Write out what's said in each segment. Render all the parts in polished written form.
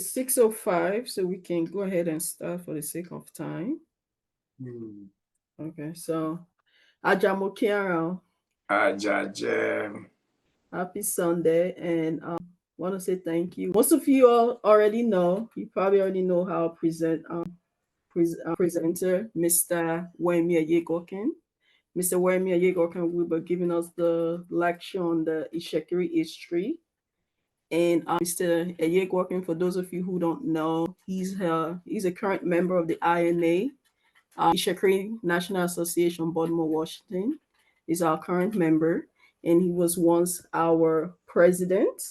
is 6:05, so we can go ahead and start for the sake of time. Okay, so Ajamo Kiara, Ajaje. happy Sunday, and want to say thank you. Most of you all already know. You probably already know how presenter Mr. Wemia Yegokin. Mr. Wemia Yegokin will be giving us the lecture on the Itsekiri history. And Mr. Yegokin, for those of you who don't know, he's a current member of the INA, Itsekiri National Association, Baltimore, Washington. Is our current member, and he was once our president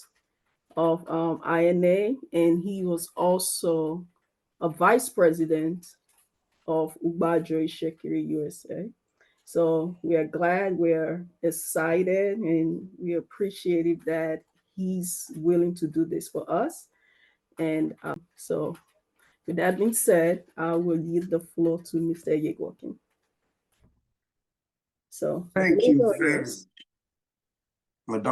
of INA, and he was also a vice president of Ubajo Itsekiri USA. So we are glad, we're excited, and we appreciate that he's willing to do this for us. And so, with that being said, I will yield the floor to Mr. Yegokin. So, Thank you very much.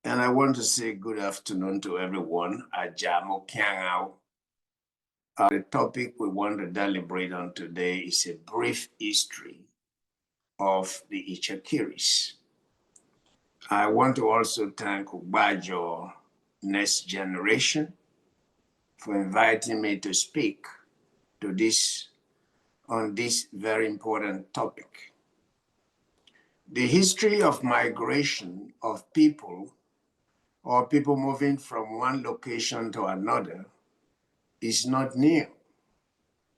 And I want to say good afternoon to everyone. Ajamo Kiangao. The topic we want to deliberate on today is a brief history of the Itsekiris. I want to also thank Ubajo Next Generation for inviting me to speak to on this very important topic. The history of migration of people or people moving from one location to another is not new.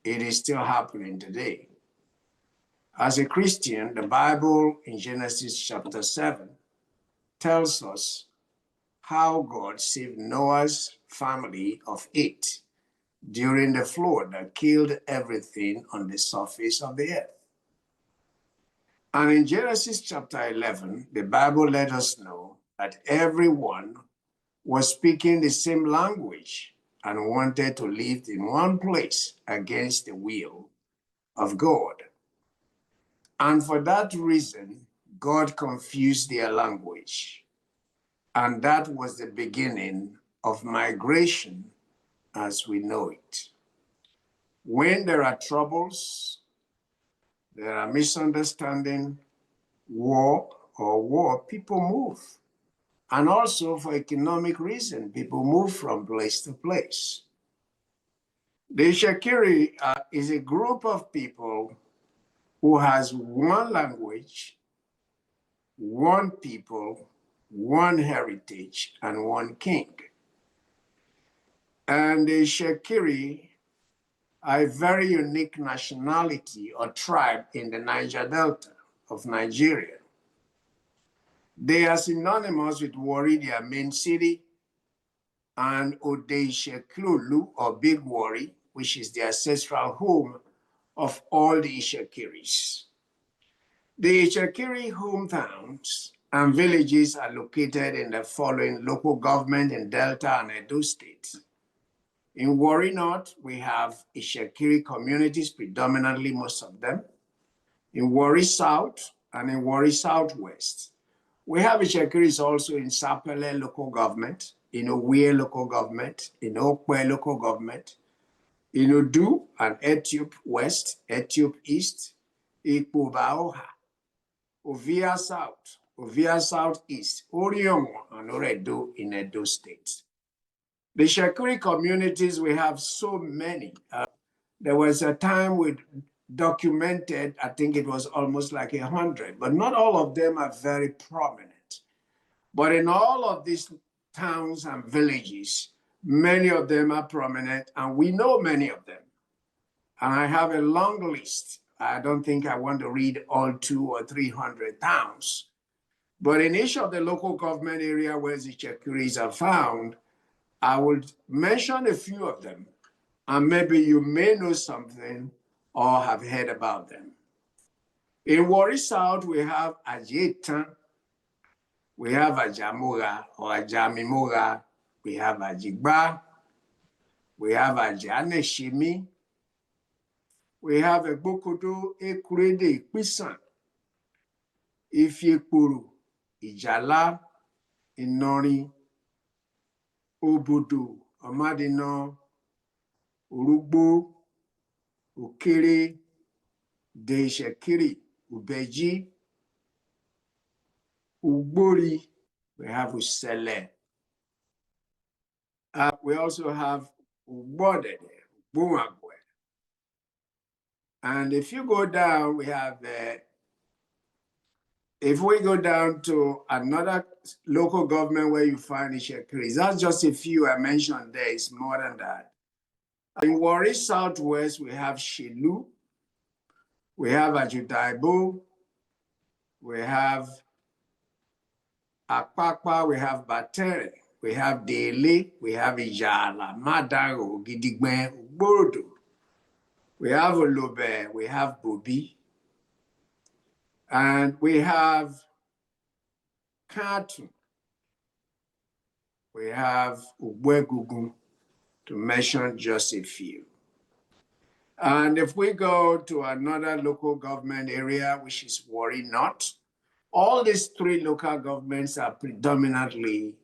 It is still happening today. As a Christian, the Bible in Genesis chapter 7 tells us how God saved Noah's family of 8 during the flood that killed everything on the surface of the earth. And in Genesis chapter 11, the Bible let us know that everyone was speaking the same language and wanted to live in one place against the will of God. And for that reason, God confused their language. And that was the beginning of migration as we know it. When there are troubles, there are misunderstanding, war, people move. And also for economic reason, people move from place to place. The Itsekiri is a group of people who has one language, one people, one heritage, and one king. And the Itsekiri are a very unique nationality or tribe in the Niger Delta of Nigeria. They are synonymous with Warri, their main city, and Ode-Itseklulu, or Big Warri, which is the ancestral home of all the Itsekiris. The Itsekiri hometowns and villages are located in the following local government in Delta and Edo State. In Warri North, we have Itsekiri communities, predominantly most of them. In Warri South and in Warri Southwest, we have Itsekiris also in Sapele local government, in Owie local government, in Okwe local government, in Udu and Etiop West, Etiop East, Ikpubaoha, Ovia South, Ovia Southeast, Orionwa, and Oredo in Edo State. The Itsekiri communities, we have so many. There was a time we documented, I think it was almost like 100, but not all of them are very prominent. But in all of these towns and villages, many of them are prominent, and we know many of them. And I have a long list. I don't think I want to read all 200 or 300 towns. But in each of the local government area where the Itsekiris are found, I will mention a few of them, and maybe you may know something or have heard about them. In Warri South, we have Ajetan, we have Ajamoga or Ajamimoga, we have Ajigba, we have Ajaneshimi, we have Egbokodo, Ekurede, Ikpisan, Ifiekpuru, Ijala, Inori, Obodo, Omadino, Urugbo, Ukiri, De Itsekiri, Ubeji, Ugbori, we have Usele. We also have Ugbodede, Bumagwe. And if you go down, we have if we go down to another local government where you find Itsekiri, that's just a few I mentioned there, it's more than that. In Warri Southwest, we have Shilu, we have Ajudaibo, we have Akpakpa, we have Batere, we have Dele, we have Ijala, Madaro, Gidigben, Ugborodo, we have Olobe, we have Bobi, and we have Katu, we have Ugwegugu, to mention just a few. And if we go to another local government area, which is Warri North, all these three local governments are predominantly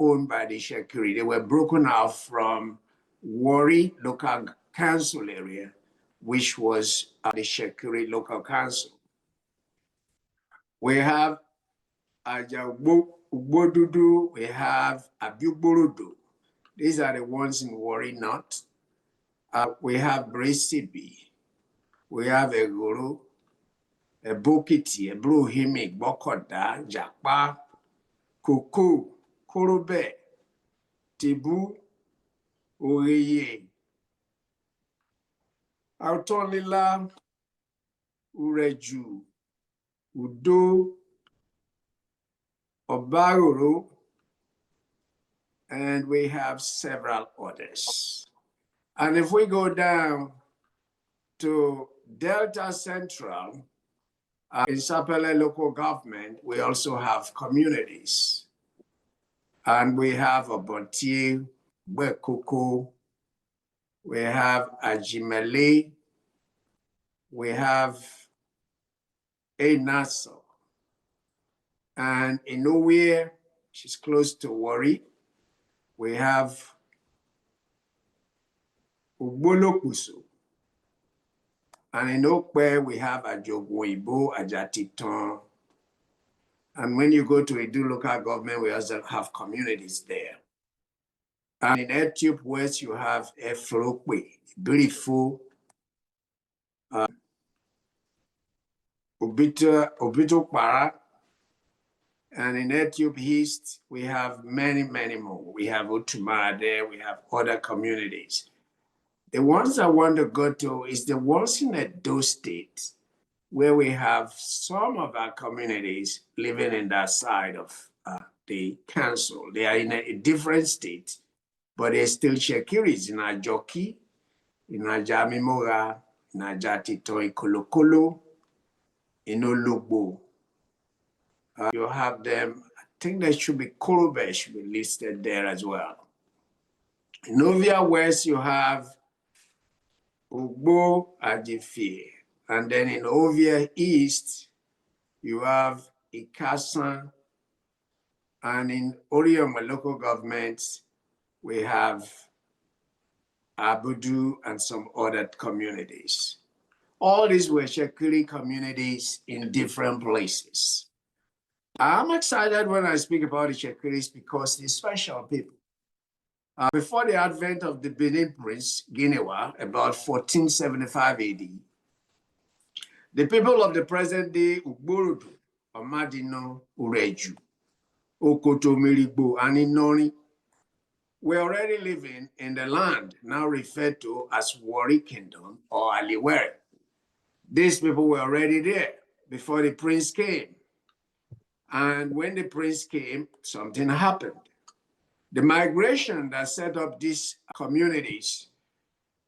owned by the Itsekiri. They were broken out from Warri local council area, which was the Itsekiri local council. We have Ugbodudu, we have Abiuborodo. These are the ones in Warri North. We have Bresibi, we have Egoro, Ebokiti, Ebrohimi, Bokoda, Japa, Koko, Korobe, Tibu, Oreye, Autonlila, Ureju, Udo, Obaroro, and we have several others. And if we go down to Delta Central, in Sapele local government, we also have communities. And we have Obontie, Bekoko, we have Ajimele, we have Enaso, and in Nowhere, which is close to Warri, we have Ugbolokuso. And in Okpe, we have Ajogoibo, Ajatiton. And when you go to Edu local government, we also have communities there. And in Etiop West, you have Efrokwe, Brifo, Obito Para. And in Etiop East, we have many, many more. We have Utumara there, we have other communities. The ones I want to go to is the ones in Edo State, where we have some of our communities living in that side of the council. They are in a different state, but they're still Itsekiris in Ajoki, in Ajamimora, in Ajatito, Kolokolo, in Ologbo. You have them, I think there should be Korobe should be listed there as well. In Ovia West, you have Ugbo Ajifi. And then in Ovia East, you have Ikasan. And in Orioma local governments, we have Abudu and some other communities. All these were Itsekiri communities in different places. I'm excited when I speak about the Itsekiris because they're special people. Before the advent of the Benin Prince, Guinea, about 1475 AD, the people of the present day Ugborodo, Omadino, Ureju, Okoto, Mirigbo, and Inori were already living in the land now referred to as Warri Kingdom or Aliwere. These people were already there before the prince came. And when the prince came, something happened. The migration that set up these communities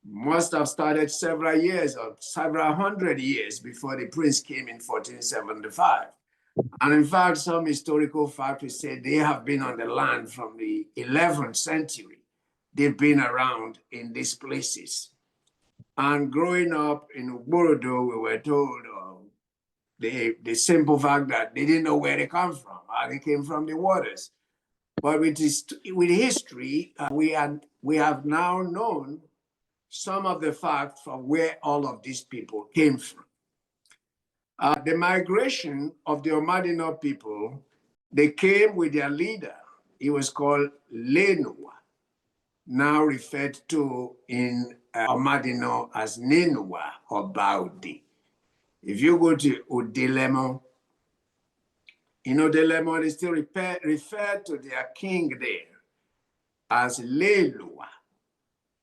must have started several years or several hundred years before the prince came in 1475. And in fact, some historical factors say they have been on the land from the 11th century. They've been around in these places. And growing up in Ugborodo, we were told the simple fact that they didn't know where they come from. They came from the waters. But with history, we have now known some of the facts from where all of these people came from. The migration of the Omadino people, they came with their leader. He was called Lenua, now referred to in Omadino as Nenua or Baudi. If you go to Udelemo, in Udelemo, they still refer to their king there as Lelua.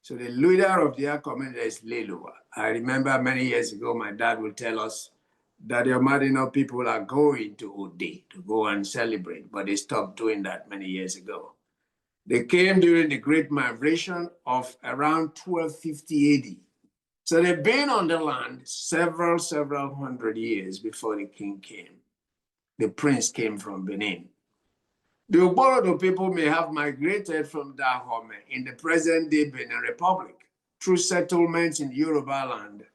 So the leader of their community is Lelua. I remember many years ago, my dad would tell us that the Omadino people are going to Udi to go and celebrate, but they stopped doing that many years ago. They came during the Great Migration of around 1250 AD. So they've been on the land several hundred years before the king came. The prince came from Benin. The Ogborodo people may have migrated from Dahomey in the present-day Benin Republic through settlements in Yoruba land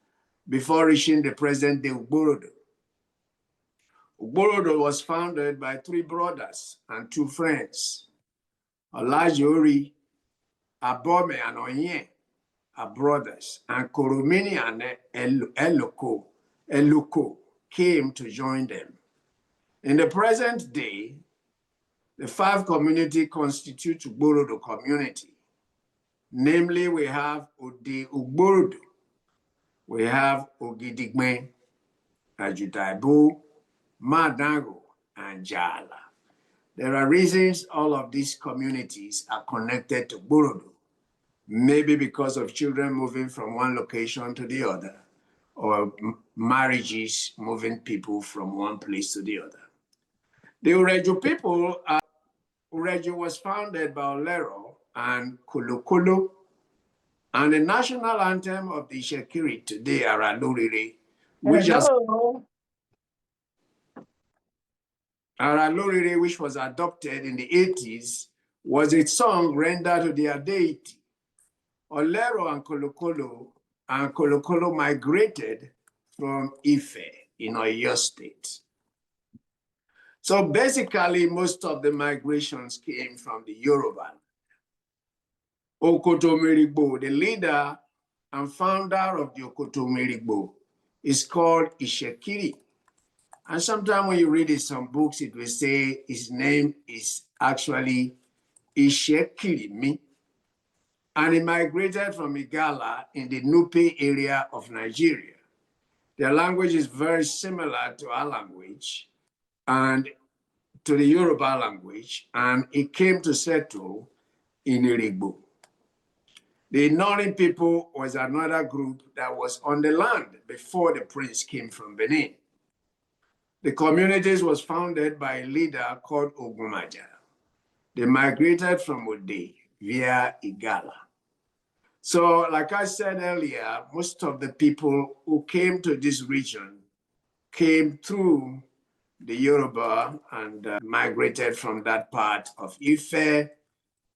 before reaching the present-day Ogborodo. Ogborodo was founded by 3 brothers and 2 friends. Olajori, Abome, and Onye are brothers, and Koromini and Eluko came to join them. In the present day, the 5 communities constitute Ogborodo community. Namely, we have Ode Ogborodo, we have Ogidigme, Ajutaibu, Madango, and Jala. There are reasons all of these communities are connected to Ogborodo, maybe because of children moving from one location to the other, or marriages moving people from one place to the other. The Ureju people, Ureju was founded by Olero and Kulukulu, and the national anthem of the Itsekiri today, Araluriri, which which was adopted in the 80s, was a song rendered to their deity. Olero and Kolokolo migrated from Ife in Oyo State. So basically, most of the migrations came from the Yoruba. Okotomirigbo, the leader and founder of the Okotomirigbo, is called Itsekiri. And sometimes when you read in some books, it will say his name is actually Itsekirimi. And he migrated from Igala in the Nupe area of Nigeria. Their language is very similar to our language and to the Yoruba language, and he came to settle in Irigbo. The Nori people was another group that was on the land before the prince came from Benin. The communities was founded by a leader called Ogumaja. They migrated from Ode via Igala. So, like I said earlier, most of the people who came to this region came through the Yoruba and migrated from that part of Ife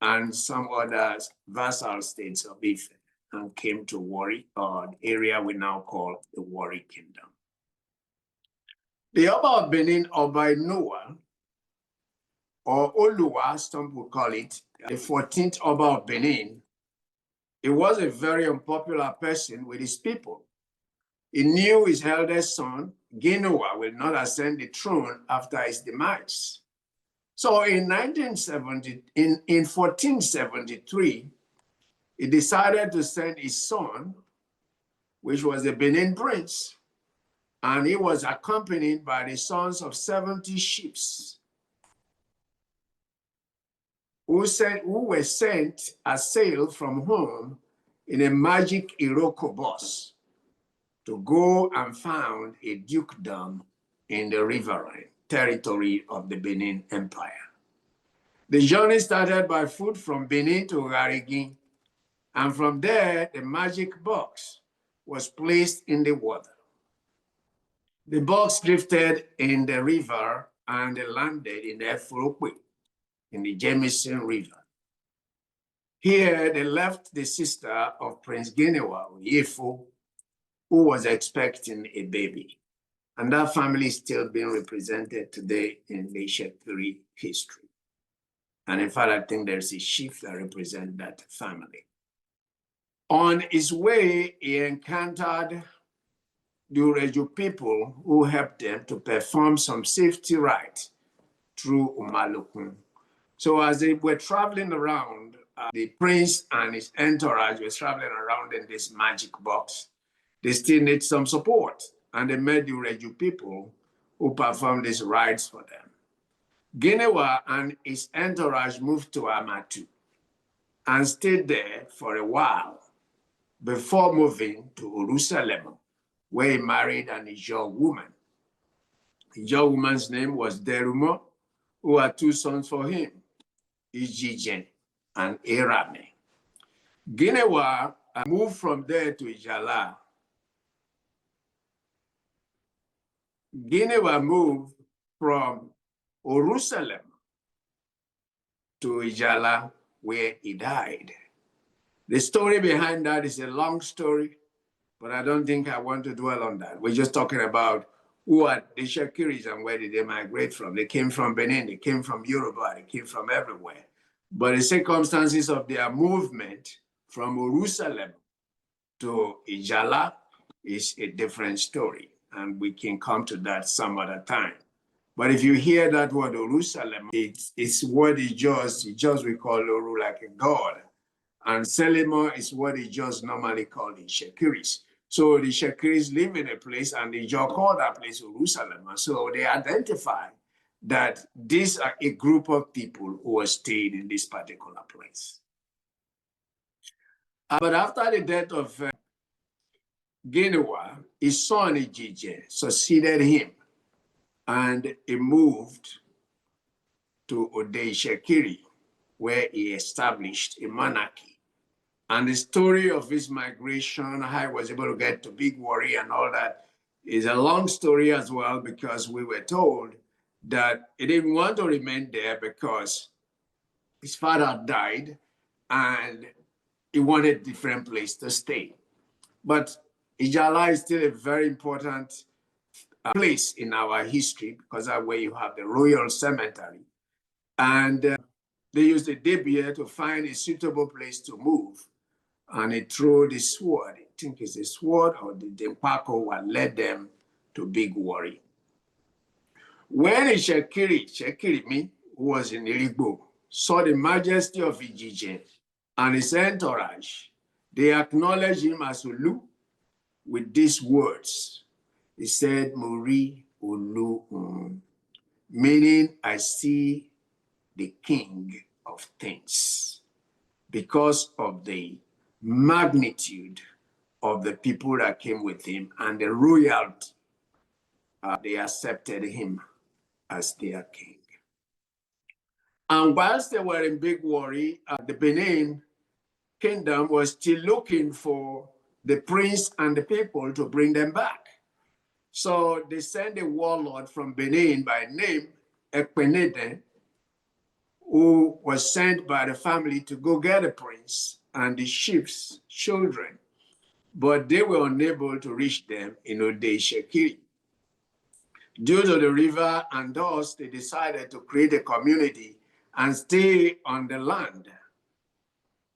and some other vassal states of Ife and came to Warri, or the area we now call the Warri Kingdom. The Oba of Benin, Oba Noah, or Oluwa, some would call it, the 14th Oba of Benin, he was a very unpopular person with his people. He knew his eldest son, Genoa, will not ascend the throne after his demise. So in 1473, he decided to send his son, which was a Benin prince, and he was accompanied by the sons of 70 chiefs who were sent as sail from home in a magic Iroko bus to go and found a dukedom in the riverine territory of the Benin Empire. The journey started by foot from Benin to Garigin, and from there, the magic box was placed in the water. The box drifted in the river and landed in Efurokwe, in the Jameson River. Here, they left the sister of Prince Genewa, Yefu, who was expecting a baby. And that family is still being represented today in the Itsekiri history. And in fact, I think there's a chief that represents that family. On his way, he encountered the Ureju people who helped them to perform some safety rites through Umalukun. So as they were traveling around, the prince and his entourage were traveling around in this magic box. They still need some support, and they met the Ureju people who performed these rites for them. Ginewa and his entourage moved to Amatu and stayed there for a while before moving to Jerusalem, where he married an Ijaw woman. The Ijaw woman's name was Derumo, who had two sons for him, Ijijen and Erame. Ginewa moved from there to Ijala. Ginewa moved from Jerusalem to Ijala, where he died. The story behind that is a long story, but I don't think I want to dwell on that. We're just talking about who are the Itsekiris and where did they migrate from. They came from Benin, they came from Yoruba, they came from everywhere. But the circumstances of their movement from Jerusalem to Ijala is a different story, and we can come to that some other time. But if you hear that word Jerusalem, it's what it just we call Oru, like a god. And Selimo is what it just normally called the Itsekiris. So the Itsekiris live in a place, and they just call that place Jerusalem. And so they identify that these are a group of people who are staying in this particular place. But after the death of Ginewa, his son Ijije succeeded him, and he moved to Itsekiri, where he established a monarchy. And the story of his migration, how he was able to get to Big Warri and all that, is a long story as well, because we were told that he didn't want to remain there because his father died and he wanted a different place to stay. But Ijala is still a very important place in our history, because that way you have the royal cemetery. And they used a debut to find a suitable place to move. And he threw the sword, I think it's a sword or the Dempako, that led them to Big Warri. When Itsekiri, who was in Irigbo, saw the majesty of Ijije and his entourage, they acknowledged him as Olu with these words. He said, Muri Olu, meaning I see the king of things, because of the magnitude of the people that came with him and the royalty. They accepted him as their king. And whilst they were in Big Warri, the Benin kingdom was still looking for the prince and the people to bring them back. So they sent a warlord from Benin by name Ekpenede, who was sent by the family to go get a prince and the chief's children, but they were unable to reach them in Itsekiri. Due to the river and dust, they decided to create a community and stay on the land.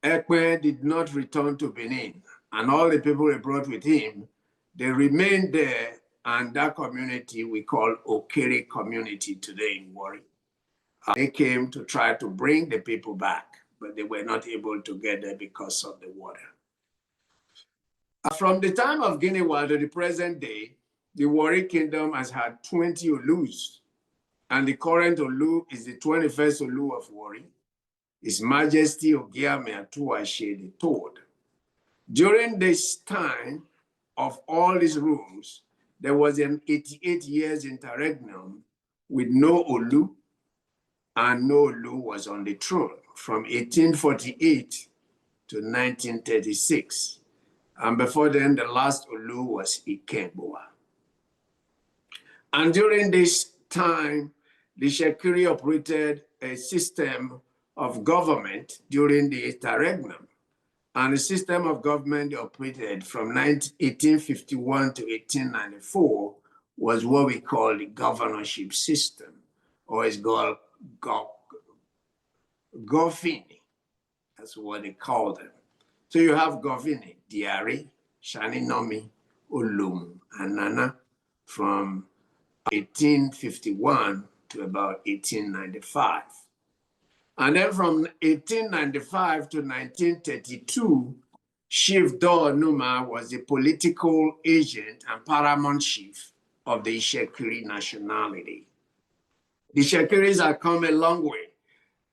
Ekpe did not return to Benin, and all the people he brought with him, they remained there, and that community we call Okere community today in Warri. They came to try to bring the people back, but they were not able to get there because of the water. From the time of Ginewa to the present day, the Warri kingdom has had 20 Olus, and the current Olu is the 21st Olu of Warri, His Majesty Ogiame Atuashe III. During this time of all these rules, there was an 88 years interregnum with no Olu, and no Olu was on the throne from 1848 to 1936. And before then, the last Olu was Ikebua. And during this time, the Itsekiri operated a system of government during the interregnum. And the system of government operated from 1851 to 1894 was what we call the governorship system, or it's called Govini. That's what they call them. So you have Govini, Diari, Shaninomi, Ulum, and Nana from 1851 to about 1895. And then from 1895 to 1932, Chief Dor Numa was the political agent and paramount chief of the Itsekiri nationality. The Itsekiris have come a long way.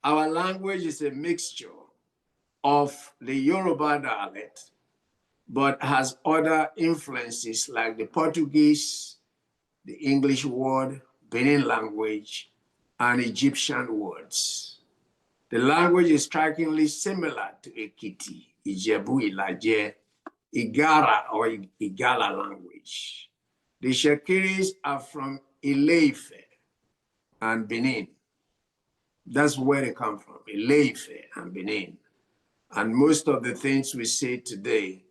Our language is a mixture of the Yoruba dialect, but has other influences like the Portuguese, the English word, Benin language, and Egyptian words. The language is strikingly similar to Ekiti, Ijebu, Ilaje, Igara, or Igala language. The Shekiris are from Ileife and Benin. That's where they come from, Ileife and Benin. And most of the things we say today,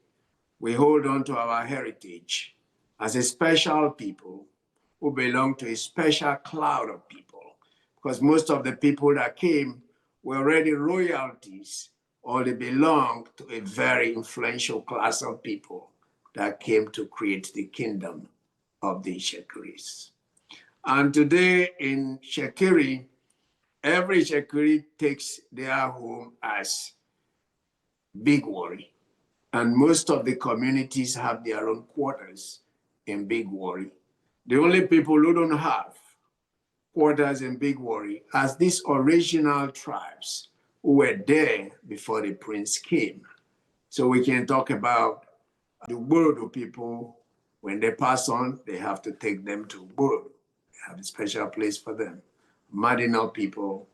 we hold on to our heritage as a special people who belong to a special cloud of people, because most of the people that came were already royalties or they belonged to a very influential class of people that came to create the kingdom of the Shekiris. And today in Shekiri, every Shekiri takes their home as Big Worry. And most of the communities have their own quarters in Big Worry. The only people who don't have quarters in Big Worry are these original tribes who were there before the prince came. So we can talk about the Borodo people. When they pass on, they have to take them to Borodo. They have a special place for them. Madinal people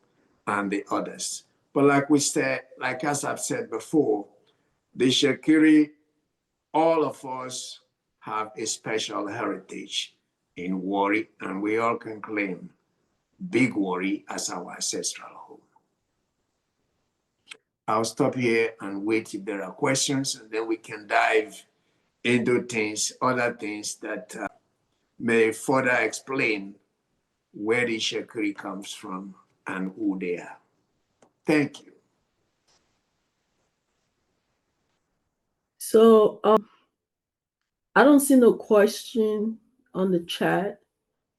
and the others. But like we said, like as I've said before, the Shekiri, all of us have a special heritage in Wari, and we all can claim Big Wari as our ancestral home. I'll stop here and wait if there are questions, and then we can dive into things, other things that may further explain where the Shekiri comes from and who they are. Thank you. So I don't see no question on the chat.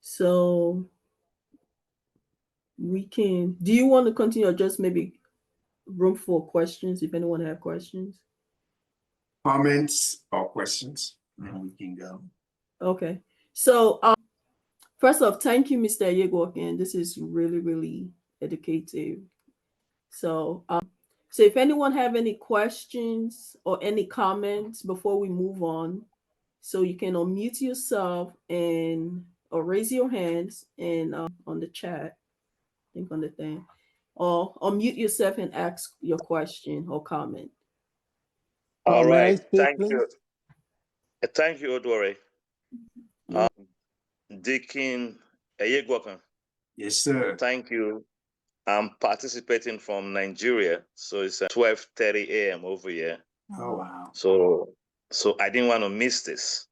So we can, do you want to continue or just maybe room for questions if anyone have questions? Comments or questions? Then we can go. Okay. So first off, thank you, Mr. Yegorkin. This is really, really educative. So so if anyone have any questions or any comments before we move on, so you can unmute yourself and or raise your hands and on the chat, I think on the thing, or unmute yourself and ask your question or comment. All May I right. speak, Thank please? you. Thank you, Odwore. Yeah. Deacon Eyegwakan, Yes, sir. thank you. I'm participating from Nigeria, so it's 12:30 a.m. over here. Oh, wow. So I didn't want to miss this.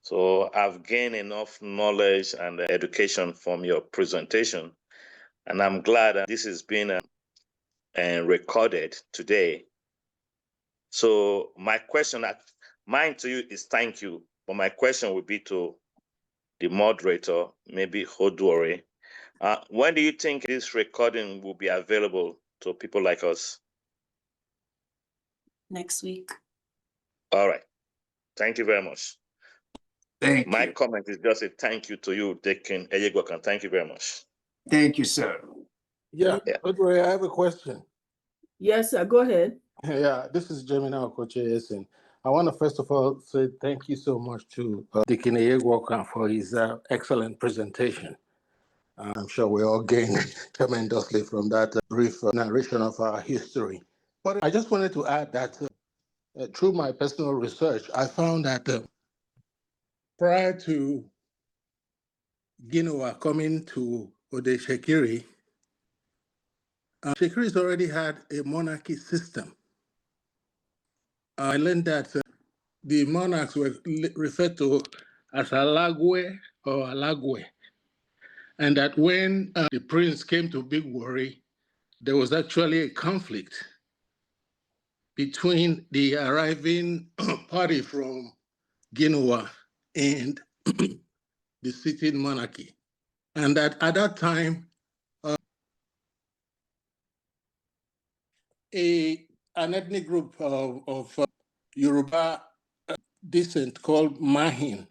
So I've gained enough knowledge and education from your presentation, and I'm glad that this is being recorded today. So my question, mine to you is thank you, but my question would be to the moderator, maybe Hodwori. When do you think this recording will be available to people like us? Next week. All right. Thank you very much. Thank My you. comment is just a thank you to you, Deacon Eyegwakan. Thank you very much. Thank you, sir. Yeah, Yeah. Audrey, I have a question. Yes, sir. Go ahead. Yeah, this is Gemini Okoche. I want to first of all say thank you so much to Deacon Eyegwakan for his excellent presentation. I'm sure we all gained tremendously from that brief narration of our history. But I just wanted to add that through my personal research, I found that prior to Ginoa coming to Ode Shekiri, Shekiris already had a monarchy system. I learned that the monarchs were referred to as Alagwe or Alagwe, and that when the prince came to Big Worry, there was actually a conflict between the arriving party from Genoa and the sitting monarchy. And that at that time, an ethnic group of Yoruba descent called Mahin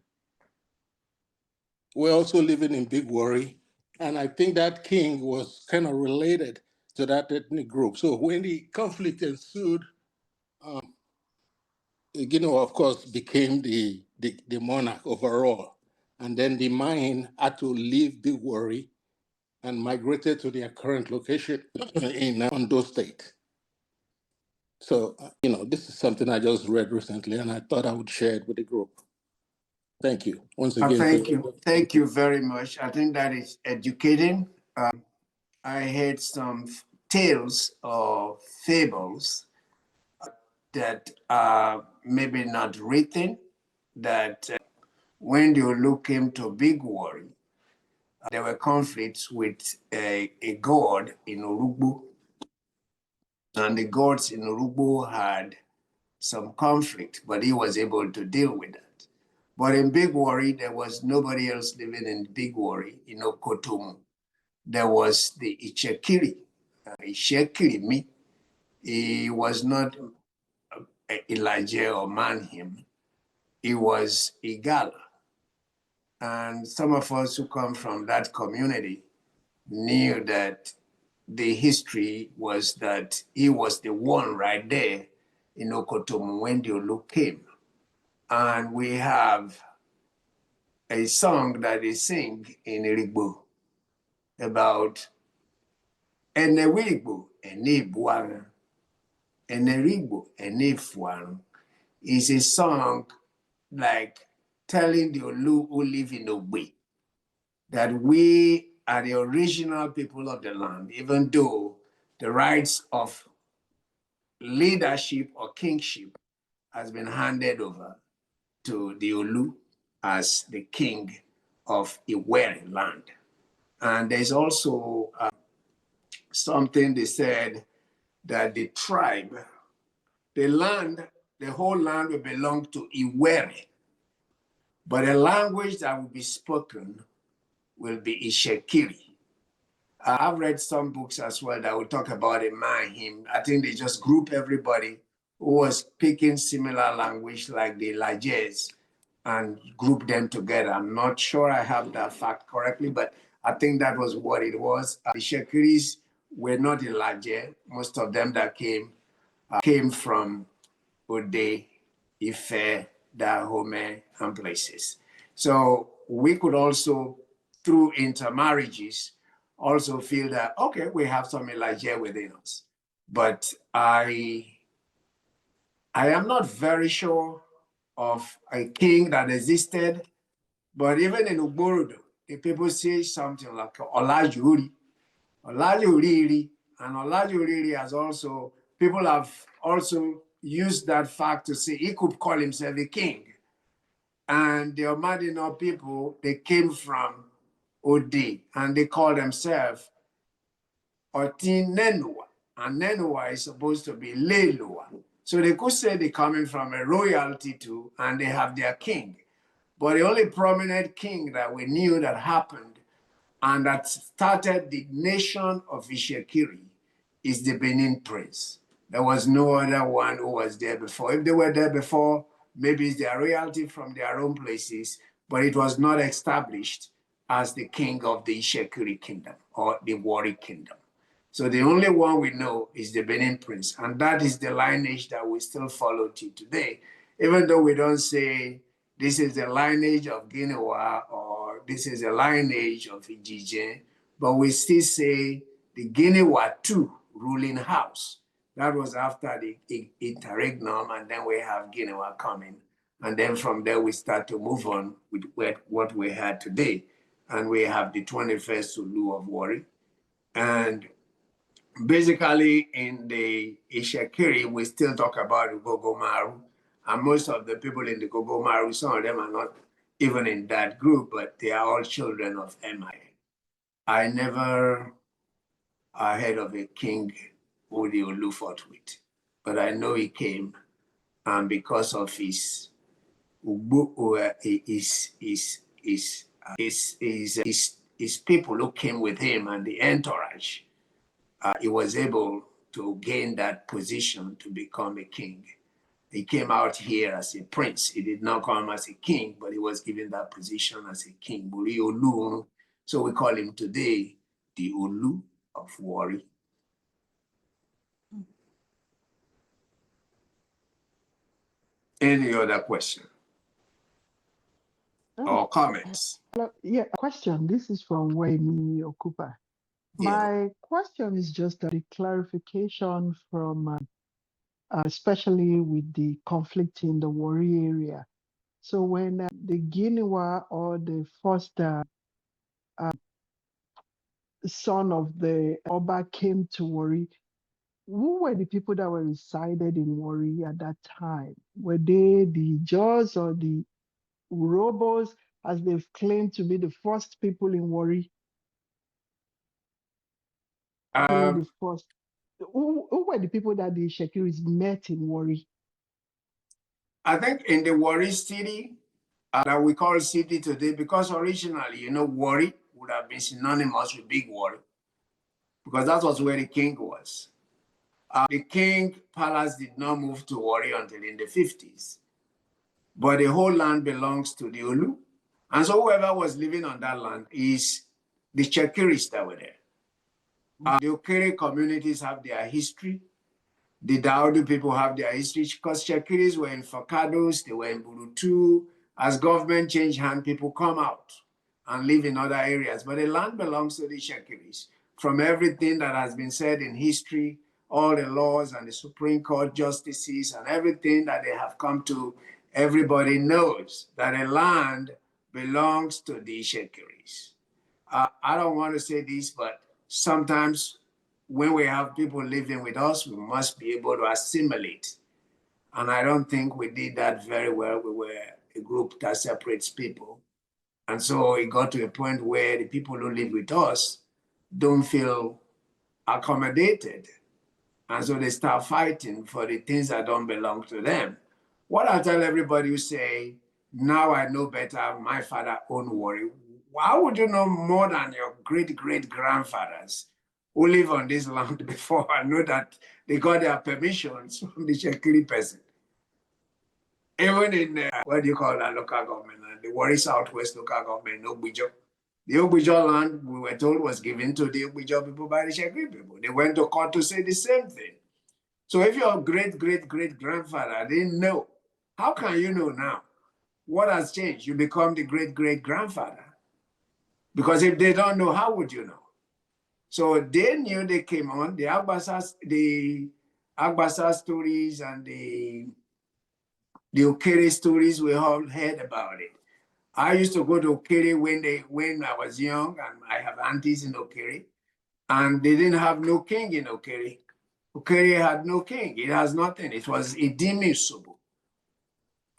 were also living in Big Worry. And I think that king was kind of related to that ethnic group. So when the conflict ensued, Guinea, of course, became the monarch overall. And then the Mahin had to leave Big Worry and migrated to their current location in Ondo State. So, this is something I just read recently, and I thought I would share it with the group. Thank you. Once again. Thank you. Thank you very much. I think that is educating. I heard some tales or fables that are maybe not written, that when the Olu came to Big Worry, there were conflicts with a god in Urugbo, and the gods in Urugbo had some conflict, but he was able to deal with that. But in Big Worry, there was nobody else living in Big Worry, Kotomu. There was the Itsekiri. Itsekiri, he was not Elijah or Manhim. He was Igala. And some of us who come from that community knew that the history was that he was the one right there in Okotomu when the Olu came. And we have a song that they sing in Irigbo about Enewigbo, Enebuara, Enerigbo, Enefuaru. Is a song like telling the Olu who live in Ogbe that we are the original people of the land, even though the rights of leadership or kingship has been handed over to the Olu as the king of Iwere land. And there's also something they said that the tribe, the land, the whole land will belong to Iwere, but the language that will be spoken will be Itsekiri. I've read some books as well that will talk about a man, him. I think they just group everybody who was speaking similar language like the Lajes and group them together. I'm not sure I have that fact correctly, but I think that was what it was. The Shekiris were not in Laje. Most of them that came from Ode, Ife, Dahomey, and places. So we could also, through intermarriages, also feel that, okay, we have some Elijah within us. But I am not very sure of a king that existed, but even in Ugborudo, if people say something like Olajuri, Olajuri, and Olajuri has also, people have also used that fact to say he could call himself a king. And the Omadino people, they came from Ode, and they call themselves Otin Nenua, and Nenua is supposed to be Lelua. So they could say they're coming from a royalty too, and they have their king. But the only prominent king that we knew that happened and that started the nation of Itsekiri is the Benin Prince. There was no other one who was there before. If they were there before, maybe it's their royalty from their own places, but it was not established as the king of the Itsekiri kingdom or the Wari kingdom. So the only one we know is the Benin Prince, and that is the lineage that we still follow to today, even though we don't say this is the lineage of Guinewa or this is the lineage of Ijije, but we still say the Guinewa II ruling house. That was after the interregnum, and then we have Guinewa coming. And then from there, we start to move on with what we had today. And we have the 21st Sulu of Wari. And basically, in the Itsekiri, we still talk about the Gogomaru. And most of the people in the Gogomaru, some of them are not even in that group, but they are all children of MI. I ahead of a king who the Olu fought with. But I know he came, and because of his people who came with him and the entourage, he was able to gain that position to become a king. He came out here as a prince. He did not come as a king, but he was given that position as a king. Buri Olu. So we call him today the Olu of Warri. Any other question or comments? Yeah, question. This is from Wayne Okupa. My question is just the clarification from, especially with the conflict in the Warri area. So when the Guinewa or the first son of the Oba came to Warri, who were the people that were resided in Warri at that time? Were they the Jaws or the Urobos, as they've claimed to be the first people in Warri? The first. Who were the people that the Shekiris met in Warri? I think in the Warri city, that we call city today, because originally, Warri would have been synonymous with Big Warri, because that was where the king was. The king palace did not move to Warri until in the 50s, but the whole land belongs to the Olu. And so whoever was living on that land is the Shekiris that were there. The Okere communities have their history. The Daudu people have their history, because Shekiris were in Fakados, they were in Burutu. As government changed hand, people come out and live in other areas. But the land belongs to the Shekiris. From everything that has been said in history, all the laws and the Supreme Court justices and everything that they have come to, everybody knows that the land belongs to the Shekiris. I don't want to say this, but sometimes when we have people living with us, we must be able to assimilate. And I don't think we did that very well. We were a group that separates people. And so it got to a point where the people who live with us don't feel accommodated. And so they start fighting for the things that don't belong to them. What I tell everybody who say, now I know better, my father owned Warri. How would you know more than your great-great-grandfathers who live on this land before and know that they got their permissions from the Shekiri person? Even in, what do you call that local government, the Warri Southwest local government, Ogbijo. The Ogbijo land, we were told, was given to the Ogbijo people by the Shekiri people. They went to court to say the same thing. So if your great-great-great-grandfather didn't know, how can you know now? What has changed? You become the great-great-grandfather. Because if they don't know, how would you know? So they knew. They came on the Agbasa stories and the Okere stories. We all heard about it. I used to go to Okere when I was young, and I have aunties in Okere, and they didn't have no king in Okere. Okere had no king. It has nothing. It was Idimisubu.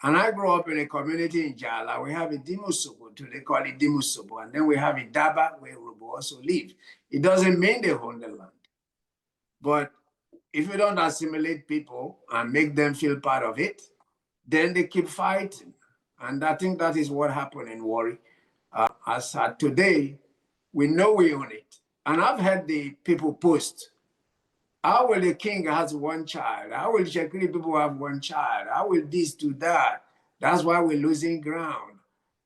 And I grew up in a community in Jala. We have a Dimusubu, they call it Dimusubu. And then we have Idaba, where Rubu also live. It doesn't mean they own the land. But if you don't assimilate people and make them feel part of it, then they keep fighting. And I think that is what happened in Warri. As today, we know we own it. And I've heard the people post, how will the king has one child? How will Shekiri people have one child? How will this do that? That's why we're losing ground.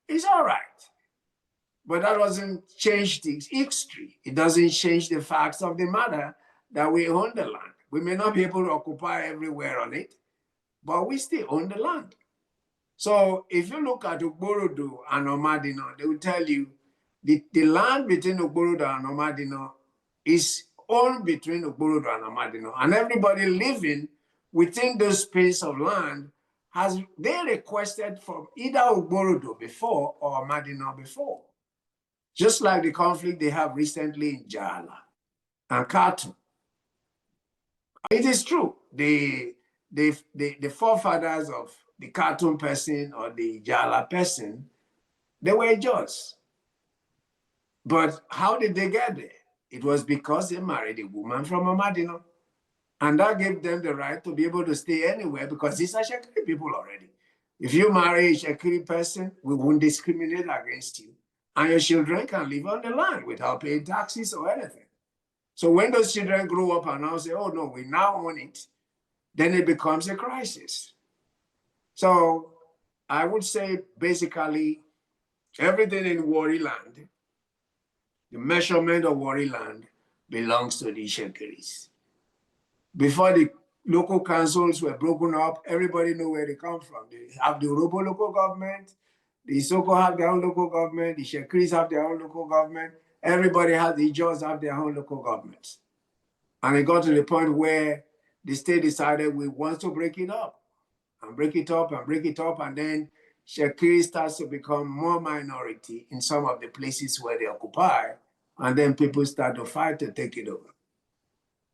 It's all right. But that doesn't change the history. It doesn't change the facts of the matter that we own the land. We may not be able to occupy everywhere on it, but we still own the land. So if you look at Ugborodo and Omadino, they will tell you the land between Ugborodo and Omadino is owned between Ugborodo and Omadino, and everybody living within those space of land they requested from either Ugborodo before or Omadino before. Just like the conflict they have recently in Jala and Khartoum. It is true. The forefathers of the Khartoum person or the Jala person, they were Jaws. But how did they get there? It was because they married a woman from Amadino. And that gave them the right to be able to stay anywhere because these are Shekiri people already. If you marry a Shekiri person, we won't discriminate against you. And your children can live on the land without paying taxes or anything. So when those children grow up and now say, oh no, we now own it, then it becomes a crisis. So I would say basically everything in Wari land, the measurement of Wari land belongs to the Shekiris. Before the local councils were broken up, everybody knew where they come from. They have the Urobo local government, the Isoko have their own local government, the Shekiris have their own local government, everybody has, the Ijaws have their own local governments. And it got to the point where the state decided we want to break it up and break it up and break it up. And then Shekiri starts to become more minority in some of the places where they occupy. And then people start to fight to take it over.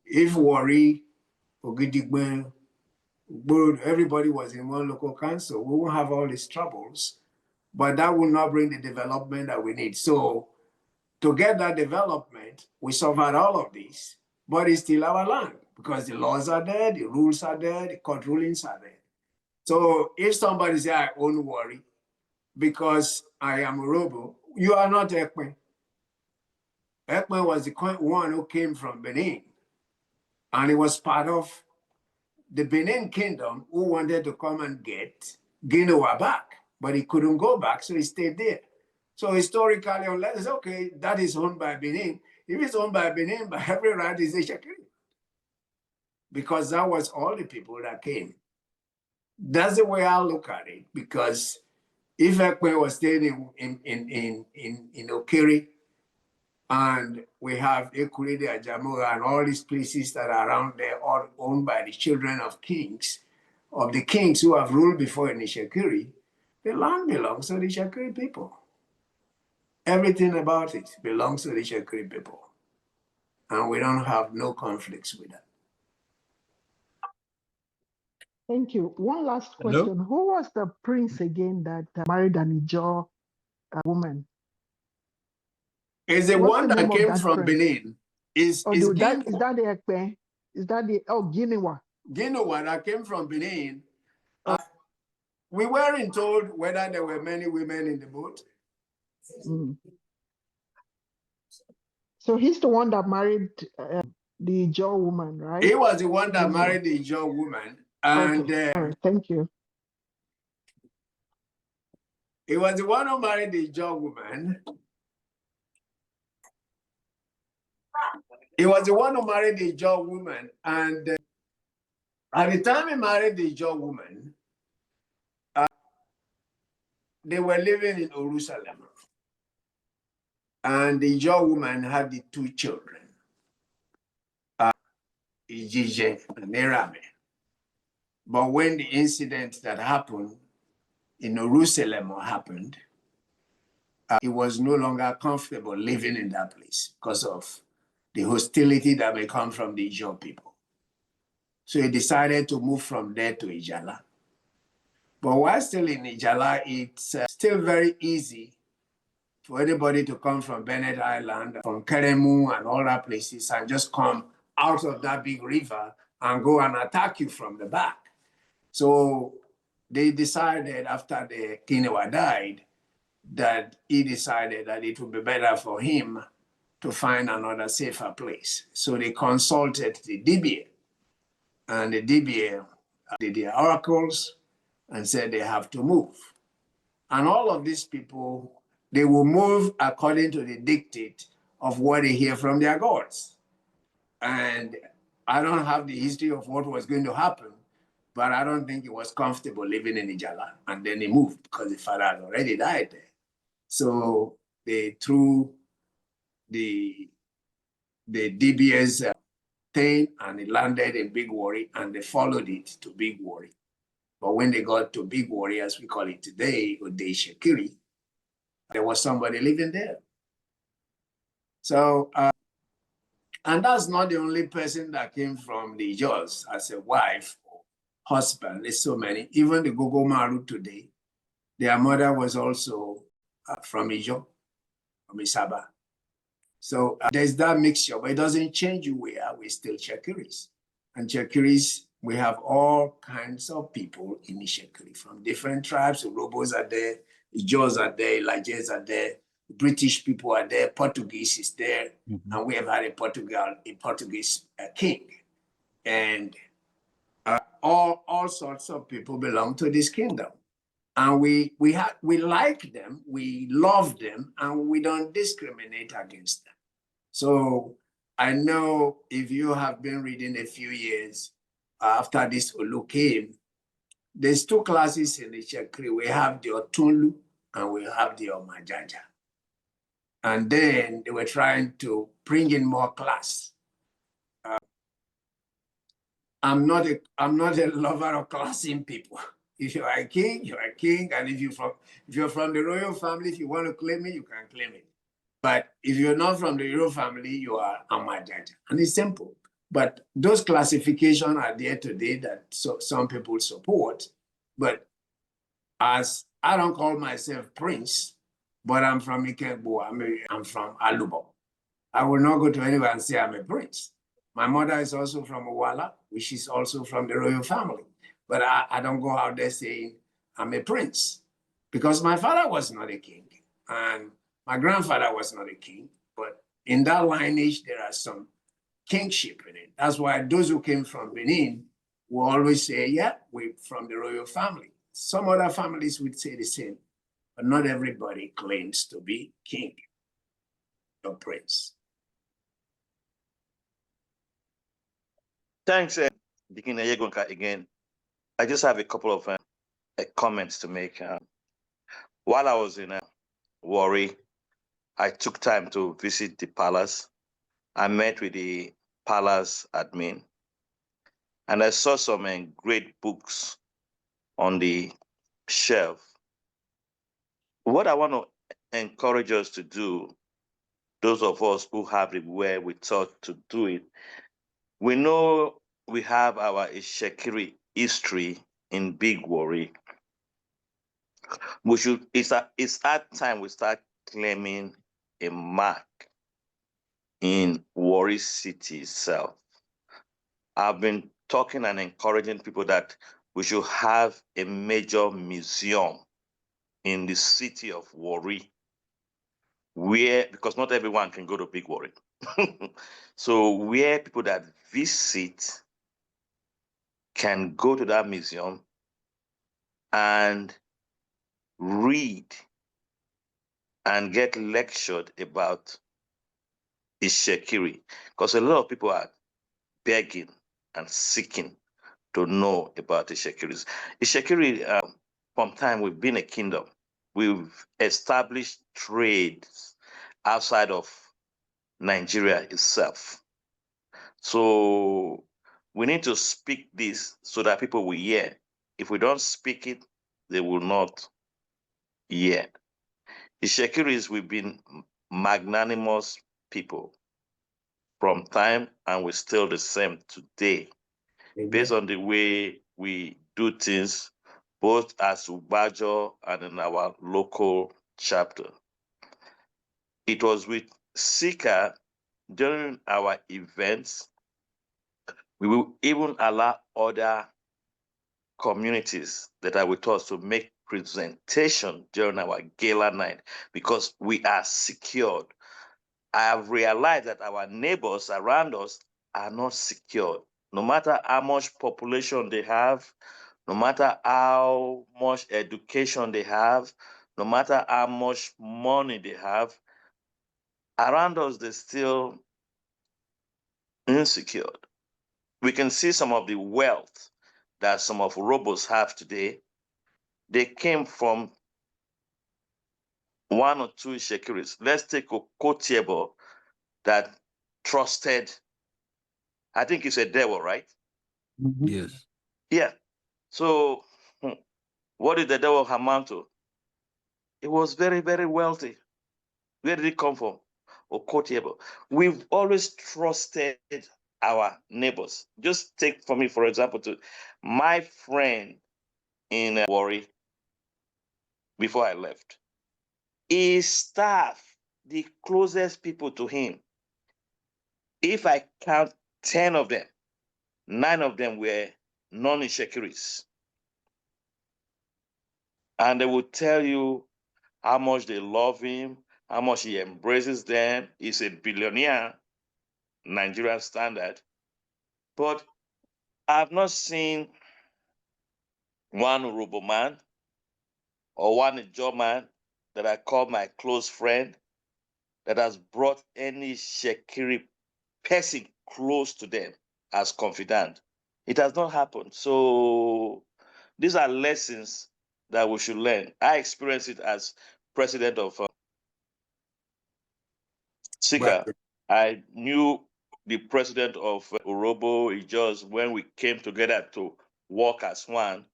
If Wari, Ogidigben, everybody was in one local council, we won't have all these troubles, but that will not bring the development that we need. So to get that development, we suffered all of this, but it's still our land because the laws are there, the rules are there, the court rulings are there. So if somebody says, I own Wari because I am Urobo, you are not Ekpen. Ekpen was the one who came from Benin, and it was part of the Benin kingdom who wanted to come and get Guinea back, but he couldn't go back, so he stayed there. So historically, unless, okay, that is owned by Benin. If it's owned by Benin, by every right is a Shekiri. Because that was all the people that came. That's the way I look at it, because if Ekwe was staying in Okiri, and we have Ekurede, Ajamura, and all these places that are around there, all owned by the children of kings, of the kings who have ruled before in the Shekiri, the land belongs to the Shekiri people. Everything about it belongs to the Shekiri people. And we don't have no conflicts with that. Thank you. One last question. Hello? Who was the prince again that married an Ijaw woman? It's the What's one the that name of came that from prince? Benin. Is Oh, Guinea. is that the Ekpe? Is that the Guinewa? Guinea that came from Benin. Oh. We weren't told whether there were many women in the boat. Mm. So he's the one that married the Ijaw woman, right? He was the one that Guinea. married the Ijaw woman. And Okay. All right. Thank you. he was the one who married the Ijaw woman. He was the one who married the Ijaw woman. And at the time he married the Ijaw woman, they were living in Jerusalem. And the Ijaw woman had the two children, Ijije and Nerame. But when the incident that happened in Jerusalem happened, he was no longer comfortable living in that place because of the hostility that may come from the Ijaw people. So he decided to move from there to Ijala. But while still in Ijala, it's still very easy for anybody to come from Bennett Island, from Keremu and all that places and just come out of that big river and go and attack you from the back. So they decided after the Kinewa died that he decided that it would be better for him to find another safer place. So they consulted the Dibia, and the Dibia did their oracles and said they have to move. And all of these people, they will move according to the dictate of what they hear from their gods. And I don't have the history of what was going to happen, but I don't think he was comfortable living in Ijala. And then he moved because the father had already died there. So they threw the DBS thing and it landed in Big Wari, and they followed it to Big Wari. But when they got to Big Wari, as we call it today, or Itsekiri, there was somebody living there. So, and that's not the only person that came from the Ijaws as a wife or husband. There's so many. Even the Gogo Maru today, their mother was also from Ijaw, from Isaba. So there's that mixture, but it doesn't change who we are. We're still Itsekiris. And Itsekiris, we have all kinds of people in Itsekiri from different tribes. The Robos are there, the Jaws are there, Elijahs are there, British people are there, Portuguese is there, and we have had a Portuguese king. And all sorts of people belong to this kingdom. And we like them, we love them, and we don't discriminate against them. So I know if you have been reading a few years after this Olu came, there's two classes in the Itsekiri. We have the Otunlu and we have the Omajaja. And then they were trying to bring in more class. I'm not a lover of classing people. If you're a king, you're a king. And if you're from the royal family, if you want to claim it, you can claim it. But if you're not from the royal family, you are a Majaja. And it's simple. But those classifications are there today that some people support. But as I don't call myself Prince, but I'm from Ikegbu, I'm from Alubo. I will not go to anyone and say I'm a prince. My mother is also from Owala, which is also from the royal family. But I don't go out there saying I'm a prince because my father was not a king and my grandfather was not a king. But in that lineage, there are some kingship in it. That's why those who came from Benin will always say, yeah, we're from the royal family. Some other families would say the same, but not everybody claims to be king or prince. Thanks, Deacon Yegonka again. I just have a couple of comments to make. While I was in Warri, I took time to visit the palace. I met with the palace admin, and I saw some great books on the shelf. What I want to encourage us to do, those of us who have it where we thought to do it, we know we have our Itsekiri history in Big Warri. It's at time we start claiming a mark in Warri City itself. I've been talking and encouraging people that we should have a major museum in the city of Warri, because not everyone can go to Big Warri. So where people that visit can go to that museum and read and get lectured about Itsekiri, because a lot of people are begging and seeking to know about Itsekiri. Itsekiri, from time we've been a kingdom, we've established trades outside of Nigeria itself. So we need to speak this so that people will hear. If we don't speak it, they will not hear. Itsekiris, we've been magnanimous people from time, and we're still the same today, based on the way we do things, both as Ubajo and in our local chapter. It was with Sika during our events. We will even allow other communities that are with us to make presentation during our gala night because we are secured. I have realized that our neighbors around us are not secured. No matter how much population they have, no matter how much education they have, no matter how much money they have, around us they're still insecure. We can see some of the wealth that some of Robos have today. They came from one or two Itsekiris. Let's take Okotiebo that trusted, I think it's a devil, right? Yes. Yeah. So what did the devil amount to? It was very, very wealthy. Where did it come from? Okotiebo. We've always trusted our neighbors. Just take for me, for example, to my friend in Warri before I left. His staff the closest people to him, if I count 10 of them, 9 of them were non-Itshekiris. And they will tell you how much they love him, how much he embraces them. He's a billionaire, Nigerian standard. But I've not seen one Urobo man or one Ijaw man that I call my close friend that has brought any Itsekiri person close to them as confidant. It has not happened. So these are lessons that we should learn. I experienced it as president of Well, Sika. I knew the president of Urobo Ijaws when we came together to work as one.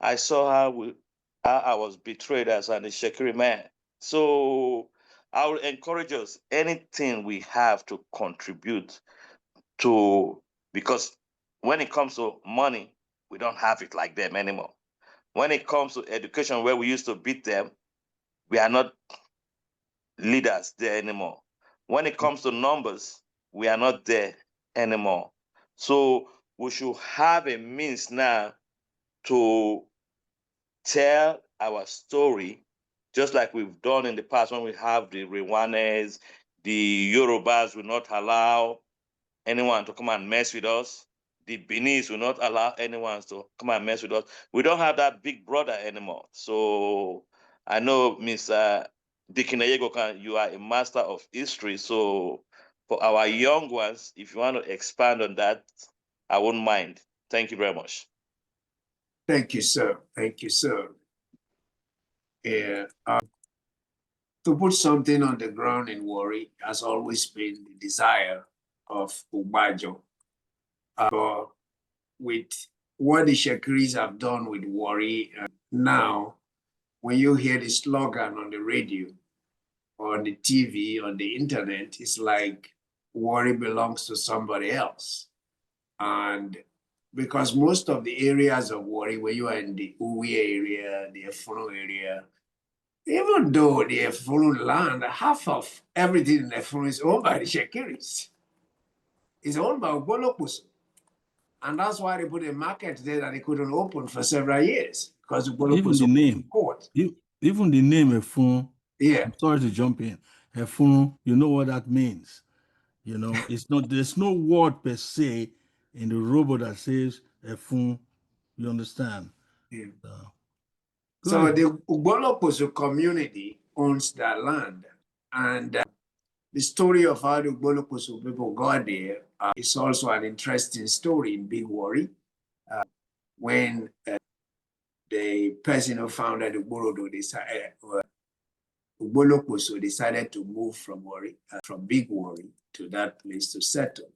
I saw how I was betrayed as an Itsekiri man. So I would encourage us anything we have to contribute to, because when it comes to money, we don't have it like them anymore. When it comes to education, where we used to beat them, we are not leaders there anymore. When it comes to numbers, we are not there anymore. So we should have a means now to tell our story, just like we've done in the past when we have the Rwanese, the Yorubas will not allow anyone to come and mess with us. The Benis will not allow anyone to come and mess with us. We don't have that big brother anymore. So I know, Mr. Dikinayego, you are a master of history. So for our young ones, if you want to expand on that, I wouldn't mind. Thank you very much. thank you, sir. Thank you, sir. Yeah. To put something on the ground in Warri has always been the desire of Ugbajo. But with what the Shekiris have done with Warri, now when you hear the slogan on the radio, or on the TV, on the internet, it's like Warri belongs to somebody else. And because most of the areas of Warri, where you are in the Uwe area, the Efunu area, even though the Efunu land, half of everything in Efunu is owned by the Shekiris. It's owned by Ugbolokposo. And that's why they put a market there that they couldn't open for several years, because Even the name, court. even the name Efun, Yeah. I'm sorry to jump in. Efun, you know what that means. You know, it's not, there's no word per se in the robot that says Efun. You understand? Yeah. Go So ahead. the Ugbolokposo community owns that land. And the story of how the Ugbolokposo people got there is also an interesting story in Big Warri. When the person who founded Ugbolokposo decided to move from Warri, from Big Warri to that place to settle.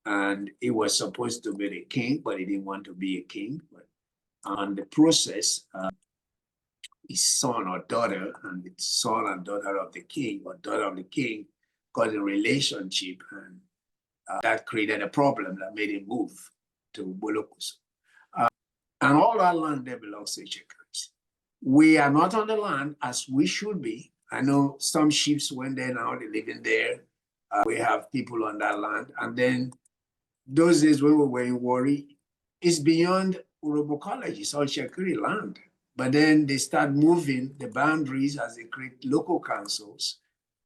And he was supposed to be the king, but he didn't want to be a king. But on the process, his son or daughter and the son and daughter of the king or daughter of the king got a relationship, and that created a problem that made him move to Ugbolokposo. And all that land there belongs to Itsekiris. We are not on the land as we should be. I know some chiefs went there now, they live in there. We have people on that land. And then those days when we were in Warri, it's beyond Urobo College, it's all Itsekiri land. But then they start moving the boundaries as they create local councils.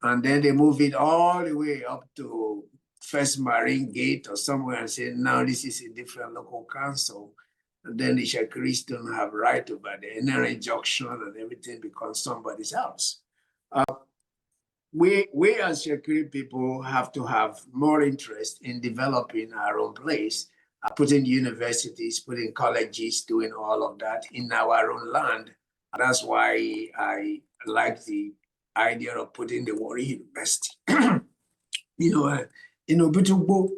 And then they move it all the way up to First Marine Gate or somewhere and say, now this is a different local council. And then the Itsekiris don't have right over the NRA junction and everything becomes somebody's house. We as Itsekiri people have to have more interest in developing our own place, putting universities, putting colleges, doing all of that in our own land. And that's why I like the idea of putting the Warri University. Bitugbo,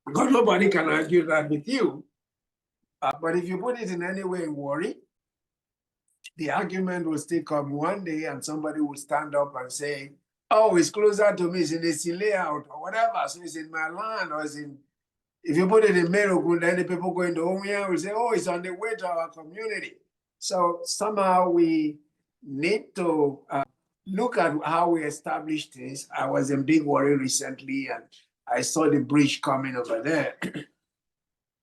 because nobody can argue that with you. But if you put it in any way in Warri, the argument will still come one day and somebody will stand up and say, oh, it's closer to me, it's in the layout or whatever, so it's in my land or it's in, if you put it in Merogun, then the people going to Omia will say, oh, it's on the way to our community. So somehow we need to look at how we established this. I was in Big Worry recently, and I saw the bridge coming over there.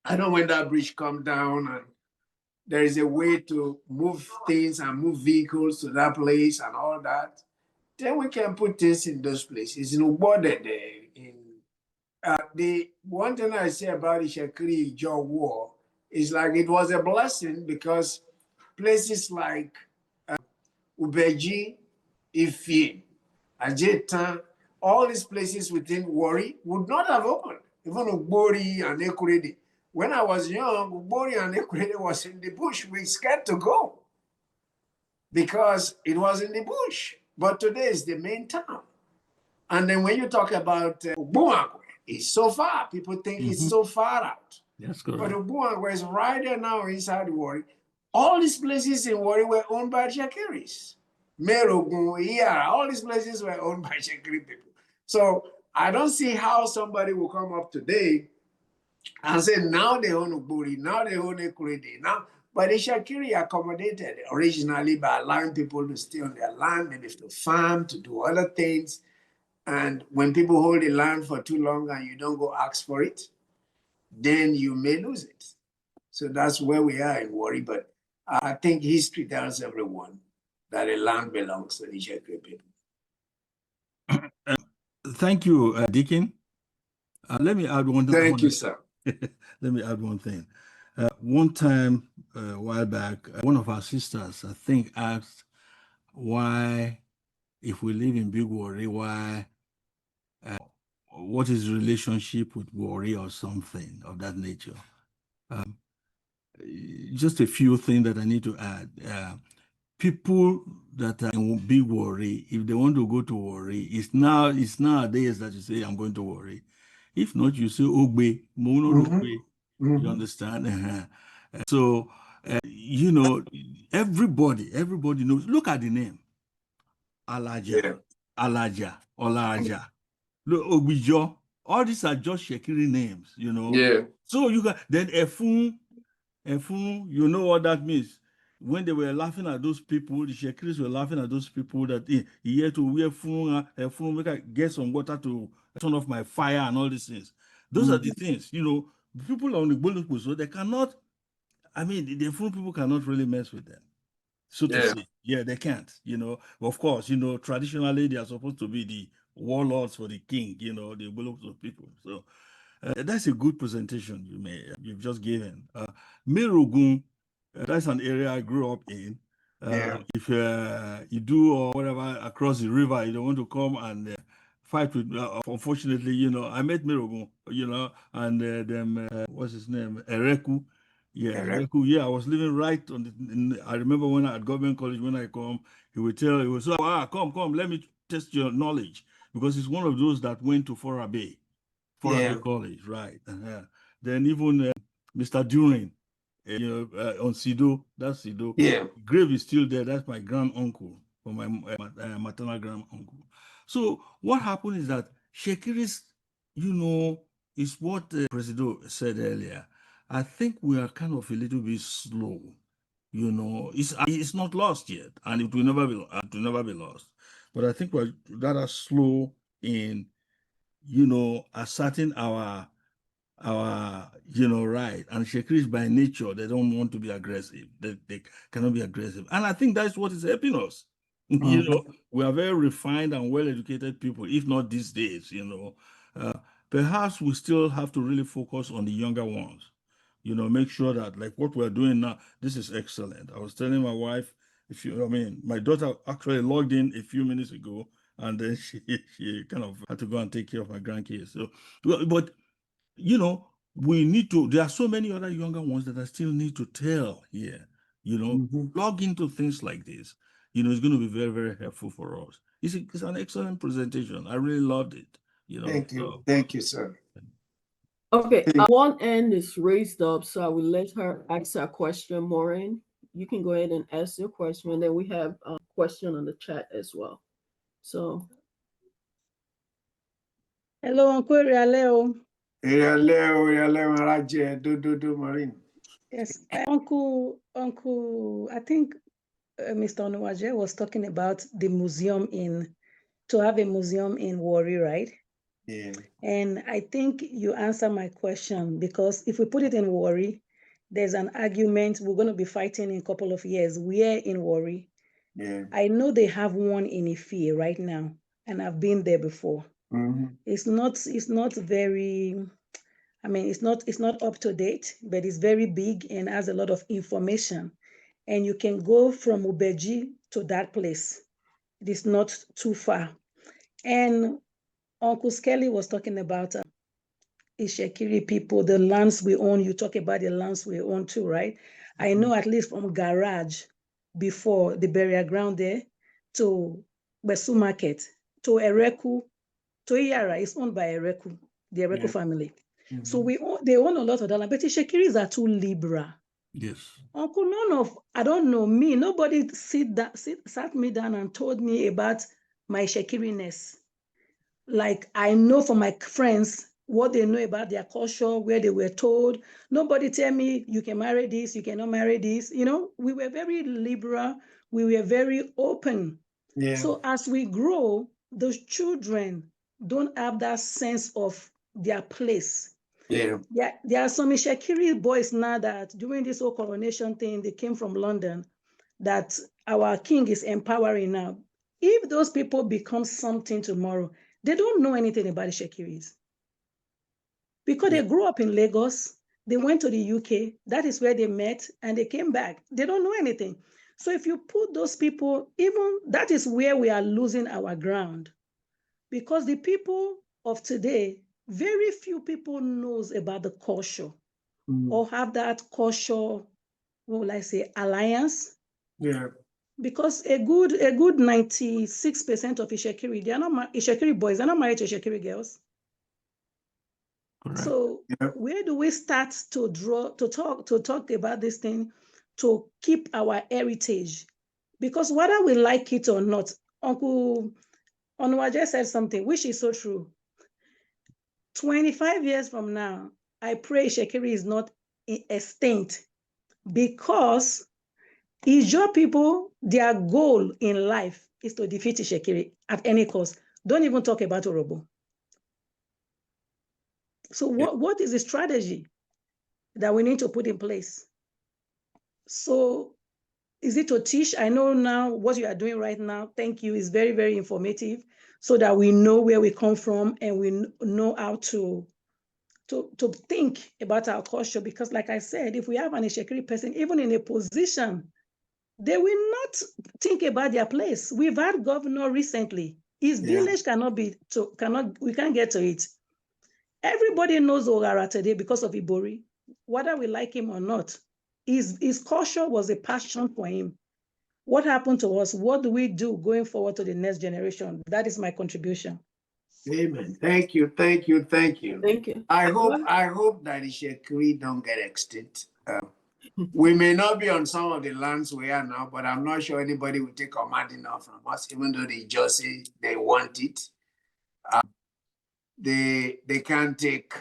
I know when that bridge come down, and there is a way to move things and move vehicles to that place and all that, then we can put things in those places. In Ubode there, the one thing I say about the Itsekiri Ijaw War is like it was a blessing because places like Ubeji, Ife, Ajetan, all these places within Wari would not have opened, even Ugbori and Ekurede. When I was young, Ugbori and Ekurede was in the bush. We scared to go because it was in the bush. But today is the main town. And then when you talk about Ubuakwe, it's so far. People think it's so far out. That's But correct. Ubuakwe is right there now inside Wari. All these places in Wari were owned by Itsekiris. Merogun, Iyara, all these places were owned by Itsekiri people. So I don't see how somebody will come up today and say, now they own Ugbori, now they own Ekurede. Now, but Itsekiri accommodated originally by allowing people to stay on their land, maybe to farm, to do other things. And when people hold the land for too long and you don't go ask for it, then you may lose it. So that's where we are in Wari. But I think history tells everyone that the land belongs to the Itsekiri people. Thank you, Deacon. Let me add one. Thank you, sir. Let me add one thing. One time, a while back, one of our sisters, I think, asked why, if we live in Big Wari, why, what is the relationship with Wari or something of that nature? Just a few things that I need to add. People that are in Big Wari, if they want to go to Wari, it's nowadays that you say, I'm going to Wari. If not, you say, Ogbe, Mono Ogbe. You understand? So, you know, everybody knows. Look at the name. Alaja, Alaja, Olaja, look, Obijo. All these are just Itsekiri names, you know. Yeah. So you got then Efun, you know what that means. When they were laughing at those people, the Itsekiris were laughing at those people that he had to wear Efun, make I get some water to turn off my fire and all these things. Those are the things, you know. People on the Boluku, so they cannot. I mean, the Efun people cannot really mess with them, so to say. Yeah, they can't. You know, of course, you know, traditionally they are supposed to be the warlords for the king. You know, the Boluku people. So. That's a good presentation you've just given. Merogun, that's an area I grew up in. If you do or whatever across the river, you don't want to come and fight with. Unfortunately, you know, I met Merogun, you know, and them what's his name, Ereku. Yeah, Ereku. Yeah, I was living right on the. I remember when at government college when I come, he would say, come, let me test your knowledge because he's one of those that went to Fora Bay. Foreign College, right? Then even Mr. Durin, you know, on Sido, that's Sido. Yeah. Grave is still there. That's my grand uncle, or my maternal grand uncle. So what happened is that Itsekiris, you know, is what the President said earlier. I think we are kind of a little bit slow. You know, it's not lost yet, and it will never be lost. But I think we're rather slow in, you know, asserting our you know, right. And Itsekiris by nature, they don't want to be aggressive. They cannot be aggressive. And I think that's what is helping us. You know, we are very refined and well-educated people, if not these days, you know. Perhaps we still have to really focus on the younger ones, you know, make sure that like what we're doing now, this is excellent. I was telling my wife, my daughter actually logged in a few minutes ago, and then she kind of had to go and take care of my grandkids. So, but you know, we need to. There are so many other younger ones that I still need to tell here. You know, log into things like this. You know, it's going to be very, very helpful for us. It's an excellent presentation. I really loved it. You know, Thank you, sir. Okay, one hand is raised up, so I will let her ask her question, Maureen. You can go ahead and ask your question, and then we have a question on the chat as well. So, hello, Uncle Leo. Do, Marine. Yes, Uncle, I think Mr. Onuwaje was talking about the museum to have a museum in Warri, right? Yeah. And I think you answer my question, because if we put it in Warri, there's an argument we're going to be fighting in a couple of years. Where in Warri? Yeah. I know they have one in Ife right now, and I've been there before. Mm-hmm. It's not very, I mean, it's not up to date, but it's very big and has a lot of information. And you can go from Ubeji to that place. It is not too far. And Uncle Skelly was talking about Itsekiri people, the lands we own. You talk about the lands we own too, right? I know at least from Garage before the burial ground there to Besu Market to Ereku to Iyara is owned by Ereku, the Ereku family. Mm-hmm. So they own a lot of that land, but Itshekiris are too liberal. Yes. Uncle, I don't know me. Nobody sat me down and told me about my Itsekiri-ness. Like, I know from my friends what they know about their culture, where they were told. Nobody tell me you can marry this, you cannot marry this. You know, we were very liberal. We were very open. Yeah. So as we grow, those children don't have that sense of their place. Yeah. There are some Itsekiri boys now that during this whole coronation thing, they came from London, that our king is empowering now. If those people become something tomorrow, they don't know anything about the Itsekiris. Because they grew up in Lagos, they went to the UK, that is where they met, and they came back. They don't know anything. So if you put those people, even that is where we are losing our ground. Because the people of today, very few people knows about the culture or have that culture, what will I say, alliance. Yeah. Because a good 96% of Itsekiri, they are not Itsekiri boys, they're not married to Itsekiri girls. Correct. So where do we start to talk about this thing to keep our heritage? Because whether we like it or not, Uncle Onuwaje said something which is so true. 25 years from now, I pray Itsekiri is not extinct, because Ijaw people, their goal in life is to defeat Itsekiri at any cost. Don't even talk about Orobo. So what is the strategy that we need to put in place? So is it to teach? I know now what you are doing right now, thank you, is very, very informative, so that we know where we come from and we know how to think about our culture. Because like I said, if we have an Itsekiri person, even in a position, they will not think about their place. We've had governor recently. His village we can't get to it. Everybody knows Ogara today because of Ibori, whether we like him or not. His culture was a passion for him. What happened to us? What do we do going forward to the next generation? That is my contribution. Amen. Thank you. Thank you. Thank you. Thank you. I hope that Itsekiri don't get extinct. We may not be on some of the lands we are now, but I'm not sure anybody will take command enough from us, even though they just say they want it. They can't take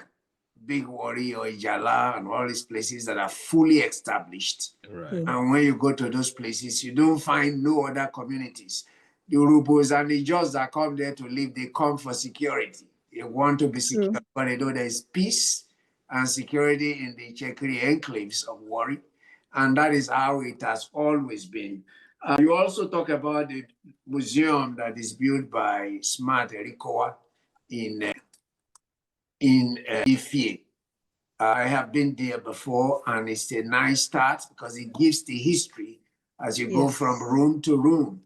Big Warri or Ijala and all these places that are fully established. Right. And when you go to those places, you don't find no other communities. The Urubos and the Ijaws that come there to live, they come for security. They want to be secure, but they know there's peace and security in the Itsekiri enclaves of Warri. And that is how it has always been. You also talk about the museum that is built by Smart Erikowa in Ife. I have been there before, and it's a nice start because it gives the history as you go from room to room.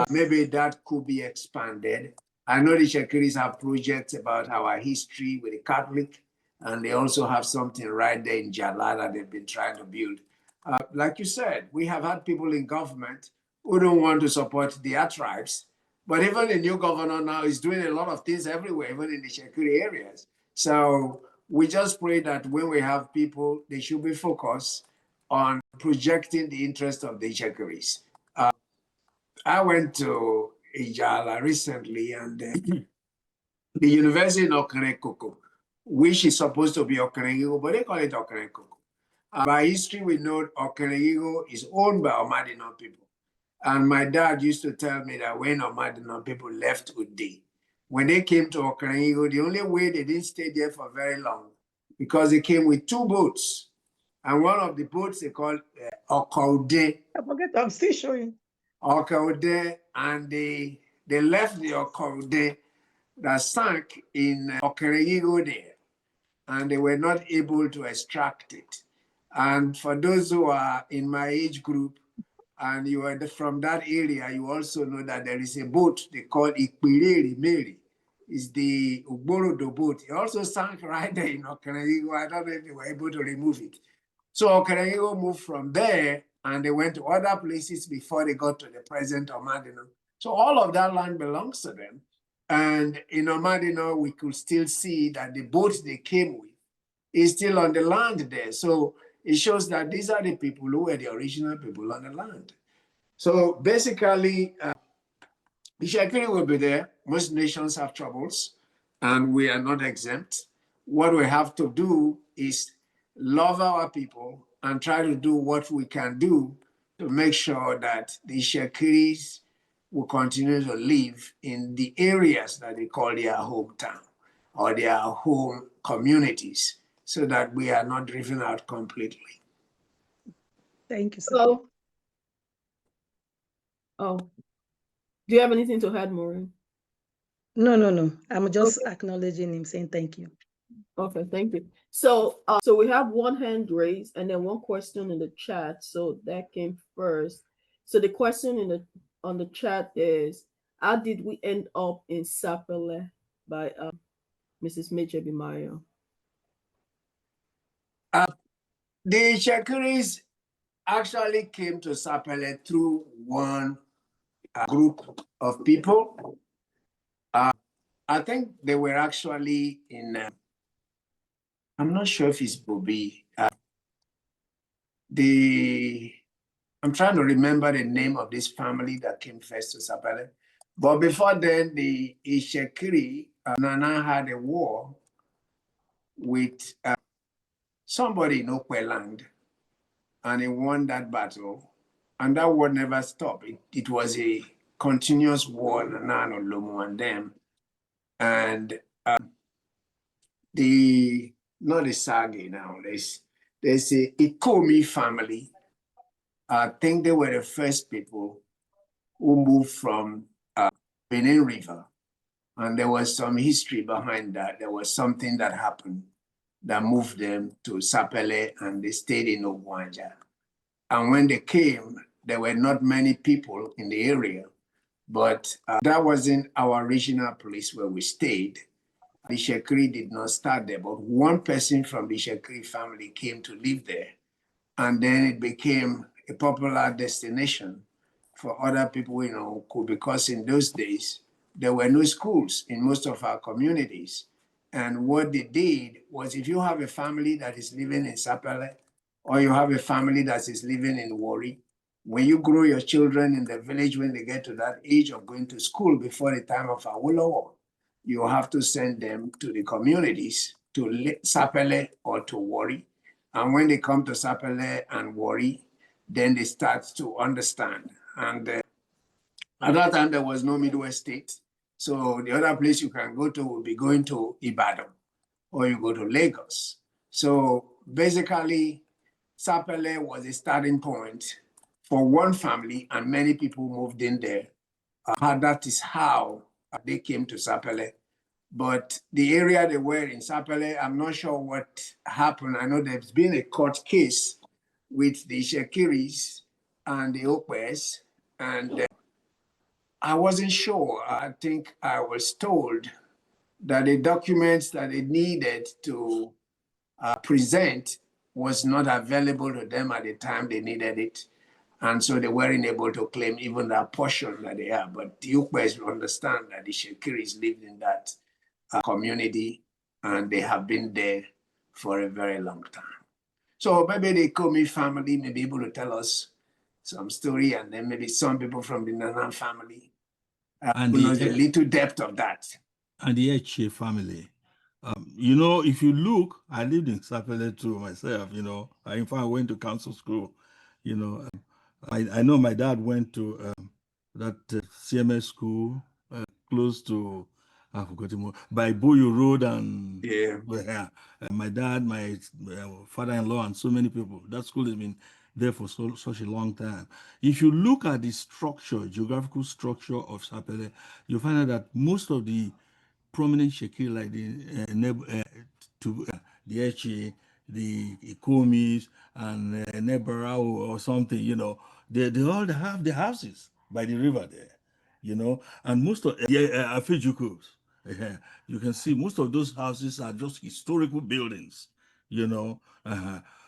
Maybe that could be expanded. I know the Itsekiris have projects about our history with the Catholic, and they also have something right there in Jala that they've been trying to build. Like you said, we have had people in government who don't want to support their tribes, but even the new governor now is doing a lot of things everywhere, even in the Itsekiri areas. So we just pray that when we have people, they should be focused on projecting the interest of the Itsekiris. I went to Ijala recently, and the university in Okerekoko, which is supposed to be Okeregigo, but they call it Okerekoko. By history, we know Okeregigo is owned by Omadino people. And my dad used to tell me that when Omadina people left Udi, when they came to Okrangigo, the only way they didn't stay there for very long, because they came with 2 boats. And one of the boats they called Okaude. I forget, I'm still showing. Okaude, and they left the Okaude that sank in Okrangigo there, and they were not able to extract it. And for those who are in my age group, and you are from that area, you also know that there is a boat they call Ikpiriri Mary. It's the Ugborodo boat. It also sank right there in Okanagigo. I don't know if they were able to remove it. So Okanagigo moved from there and they went to other places before they got to the present Omadino. So all of that land belongs to them. And in Omadino, we could still see that the boat they came with is still on the land there. So it shows that these are the people who were the original people on the land. So basically, Itsekiri will be there. Most nations have troubles, and we are not exempt. What we have to do is love our people and try to do what we can do to make sure that the Itsekiris will continue to live in the areas that they call their hometown or their home communities, so that we are not driven out completely. Thank you, sir. So, oh, do you have anything to add, Maureen? No. I'm just acknowledging him, saying thank you. Okay, thank you. So, we have one hand raised and then one question in the chat. So that came first. So the question on the chat is, how did we end up in Sapele by Mrs. Major Bimayo? The Itsekiris actually came to Sapele through one group of people. I think they were actually in, I'm not sure if it's Bobi. I'm trying to remember the name of this family that came first to Sapele. But before then, the Itsekiri, Nana had a war with somebody in Okweland, and he won that battle. And that war never stopped. It was a continuous war, Nana, Lomo, and them. And not the Sagi now, there's a Ikomi family. I think they were the first people who moved from Benin River. And there was some history behind that. There was something that happened that moved them to Sapele, and they stayed in Ogwanja. And when they came, there were not many people in the area, but that wasn't our original place where we stayed. The Itsekiri did not start there, but one person from the Itsekiri family came to live there. And then it became a popular destination for other people in Oku, because in those days, there were no schools in most of our communities. And what they did was, if you have a family that is living in Sapele, or you have a family that is living in Wari, when you grow your children in the village, when they get to that age of going to school before the time of Awolowo, you have to send them to the communities, to Sapele or to Wari. And when they come to Sapele and Wari, then they start to understand. And at that time, there was no Midwest state. So the other place you can go to would be going to Ibadan, or you go to Lagos. So basically, Sapele was a starting point for one family, and many people moved in there. That is how they came to Sapele. But the area they were in, Sapele, I'm not sure what happened. I know there's been a court case with the Itsekiris and the Okwes, and I wasn't sure. I think I was told that the documents that they needed to present was not available to them at the time they needed it. And so they weren't able to claim even that portion that they have. But the Ukwes understand that the Itsekiris lived in that community, and they have been there for a very long time. So maybe the Komi family may be able to tell us some story, and then maybe some people from the Nanan family And who knows the little depth of that. And the Eche family. If you look, I lived in Sapele too myself, in fact, I went to council school, I know my dad went to that CMS school close to, I forgot him, by Boyo Road and Yeah. yeah, my dad, my father-in-law, and so many people. That school has been there for such a long time. If you look at the structure, geographical structure of Sapele, you find out that most of the prominent Shekiri, like the Echi, the Ikomis, and Nebarao or something, they all have the houses by the river there, and most of the Afijukus, you can see most of those houses are just historical buildings, you know.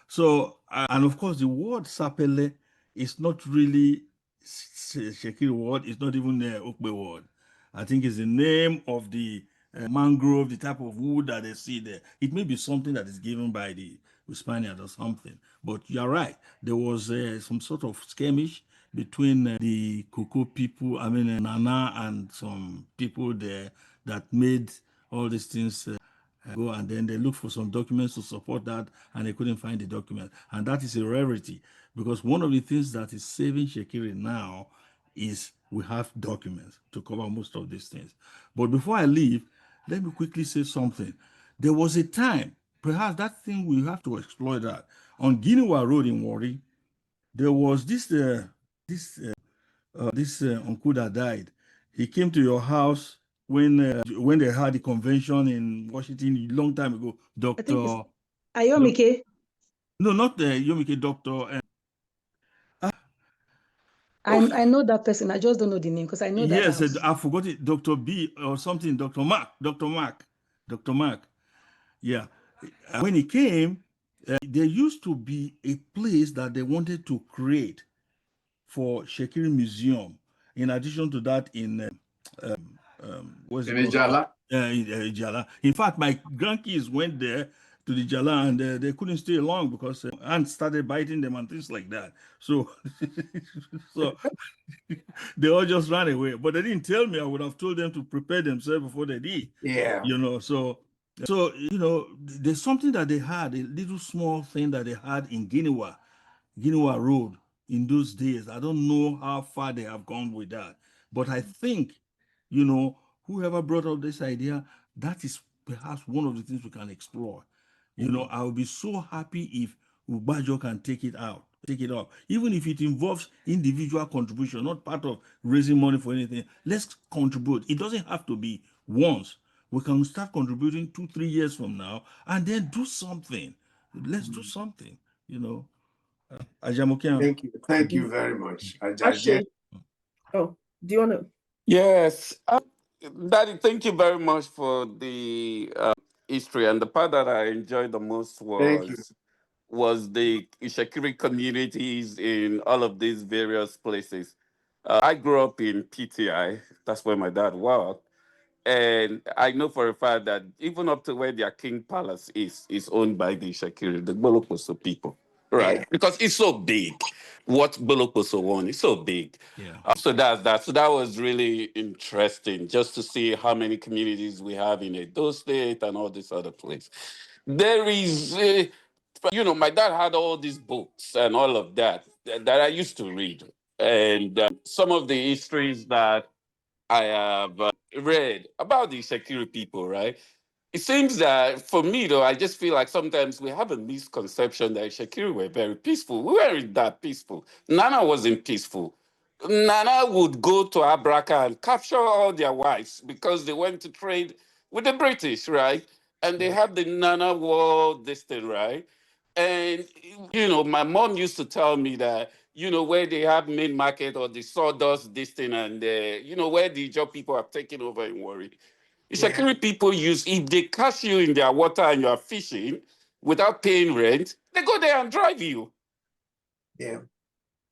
So, and of course, the word Sapele is not really Shekiri word, it's not even the Okbe word. I think it's the name of the mangrove, the type of wood that they see there. It may be something that is given by the Spaniard or something. But you're right. There was some sort of skirmish between the Cocoa people, Nana, and some people there that made all these things go, and then they looked for some documents to support that, and they couldn't find the document. And that is a rarity, because one of the things that is saving Shekiri now is we have documents to cover most of these things. But before I leave, let me quickly say something. There was a time, perhaps that thing we have to exploit that. On Guinea Road in Wari, there was this uncle that died. He came to your house when they had the convention in Washington a long time ago. I think it's Doctor, Ayomike. no, not Yomike, Doctor. I know that person. I just don't know the name because I know that Yes, house. I forgot it. Doctor B or something. Doctor Mark. Doctor Mark. Yeah. When he came, there used to be a place that they wanted to create for Shekiri Museum. In addition to that, in what's it called? Jala. In Jala. In fact, my grandkids went there to the Jala, and they couldn't stay long because ants started biting them and things like that. So, so they all just ran away. But they didn't tell me. I would have told them to prepare themselves before they did. Yeah. So there's something that they had, a little small thing that they had in Guinea Road in those days. I don't know how far they have gone with that, but I think, whoever brought up this idea, that is perhaps one of the things we can explore. I will be so happy if Ubajo can take it up, even if it involves individual contribution, not part of raising money for anything. Let's contribute. It doesn't have to be once. We can start contributing 2-3 years from now, and then do something. Let's do something. Ajamokian. Thank you. Thank you very much. Ashe. Oh, do you want to? Yes. Daddy, thank you very much for the history. And the part that I enjoyed the most Thank you. was the Ishakiri communities in all of these various places. I grew up in PTI. That's where my dad worked. And I know for a fact that even up to where their king palace is owned by the Shakiri, the Bolokoso people, right? Yeah. Because it's so big. What Bolokoso won is so big. Yeah. So that's that. So that was really interesting just to see how many communities we have in Edo State and all this other place. There is, my dad had all these books and all of that I used to read. And some of the histories that I have read about the Shakiri people, right? It seems that for me, though, I just feel like sometimes we have a misconception that Shakiri were very peaceful. We weren't that peaceful. Nana wasn't peaceful. Nana would go to Abraka and capture all their wives because they went to trade with the British, right? And they had the Nana War, this thing, right? And, my mom used to tell me that, where they have main market or the sawdust, this thing, and, where the job people have taken over in Warri. The Yeah. Shakiri people use, if they catch you in their water and you are fishing without paying rent, they go there and drive you. Yeah.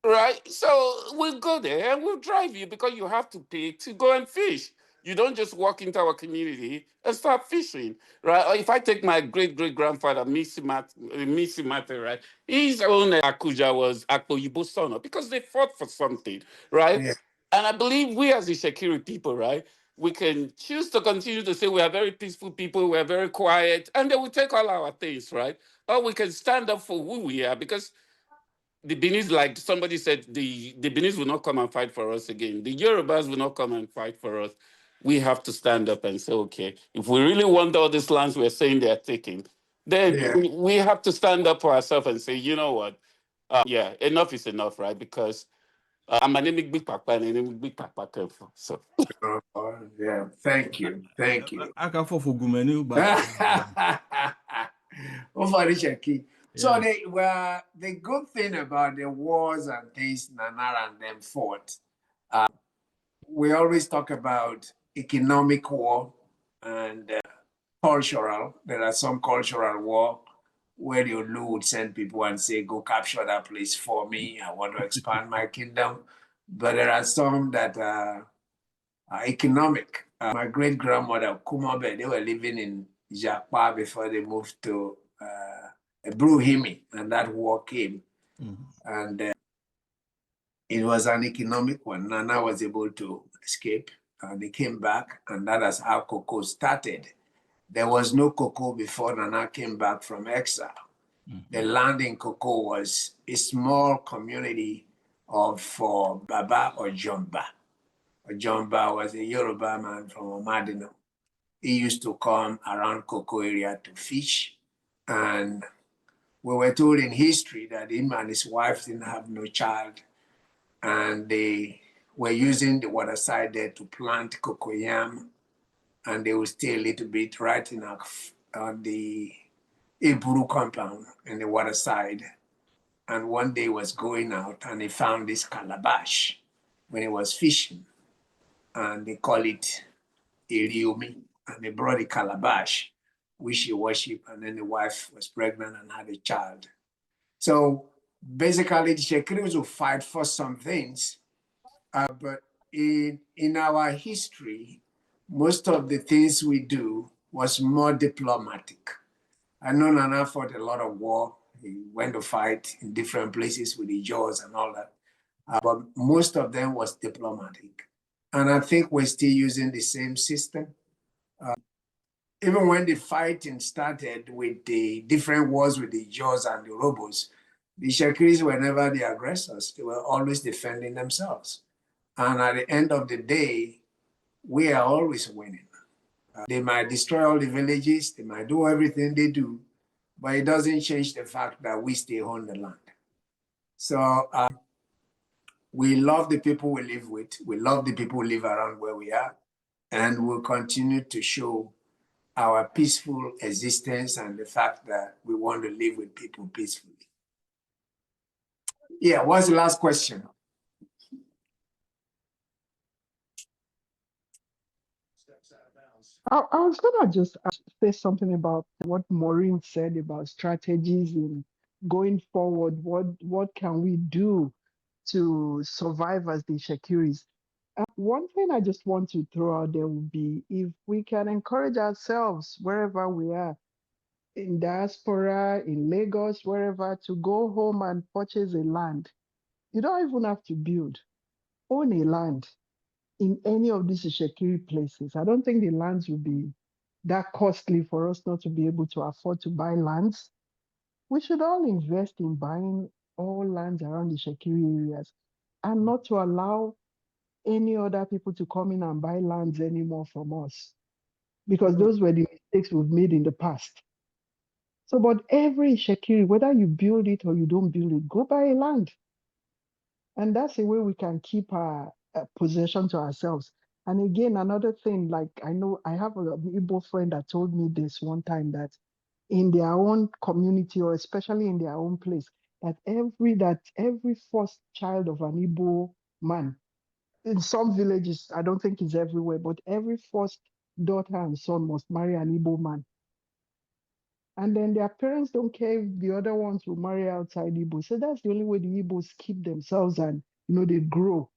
Right? So we'll go there and we'll drive you because you have to pay to go and fish. You don't just walk into our community and start fishing, right? Or if I take my great great grandfather, Misi Mate, right? His own Akuja was Akpo Yibo Sono because they fought for something, right? Yeah. And I believe we as the Shakiri people, right? We can choose to continue to say we are very peaceful people, we are very quiet, and they will take all our things, right? Or we can stand up for who we are because the Benis, like somebody said, the Benis will not come and fight for us again. The Yorubas will not come and fight for us. We have to stand up and say, okay, if we really want all these lands we're saying they're taking, then Yeah. we have to stand up for ourselves and say, you know what? Yeah, enough is enough, right? Because I'm an enemic big papa and an enemic big papa. So Yeah. Thank you. Thank you. Aka for Gumenu, but Over Shaki. So yeah. the good thing about the wars and things Nana and them fought, we always talk about economic war and cultural. There are some cultural war where the Olu would send people and say, go capture that place for me. I want to expand my kingdom. But there are some that are economic. My great grandmother, Kumabe, they were living in Japa before they moved to Bruhimi, and that war came. Mhm. And it was an economic one. Nana was able to escape, and they came back, and that is how cocoa started. There was no cocoa before Nana came back from exile. The land in cocoa was a small community of for Baba or Jomba. Jomba was a Yoruba man from Omadino. He used to come around cocoa area to fish. And we were told in history that him and his wife didn't have no child. And they were using the water side there to plant cocoyam. And they would stay a little bit right in on the Iburu compound in the water side. And one day was going out and he found this calabash when he was fishing. And they call it Iriumi. And they brought a calabash, which he worshipped. And then the wife was pregnant and had a child. So basically, the Shekiris will fight for some things. But in our history, most of the things we do was more diplomatic. I know Nana fought a lot of war. He went to fight in different places with the Jaws and all that. But most of them was diplomatic. And I think we're still using the same system. Even when the fighting started with the different wars with the Jaws and the Robos, the Shakiris were never the aggressors. They were always defending themselves. And at the end of the day, we are always winning. They might destroy all the villages, they might do everything they do, but it doesn't change the fact that we still own the land. So we love the people we live with. We love the people who live around where we are, and we'll continue to show our peaceful existence and the fact that we want to live with people peacefully. Yeah, what's the last question? I was gonna just say something about what Maureen said about strategies in going forward. What can we do to survive as the Shakiris? One thing I just want to throw out there would be if we can encourage ourselves wherever we are, in diaspora, in Lagos, wherever, to go home and purchase a land. You don't even have to build. Own a land in any of these Shekiri places. I don't think the lands will be that costly for us not to be able to afford to buy lands. We should all invest in buying all lands around the Shekiri areas and not to allow any other people to come in and buy lands anymore from us, because those were the mistakes we've made in the past. So, but every Shekiri, whether you build it or you don't build it, go buy a land. And that's a way we can keep our possession to ourselves. And again, another thing, like I know I have an Igbo friend that told me this one time, that in their own community, or especially in their own place, that every first child of an Igbo man, in some villages, I don't think it's everywhere, but every first daughter and son must marry an Igbo man. And then their parents don't care if the other ones will marry outside Igbo. So that's the only way the Igbos keep themselves and they grow.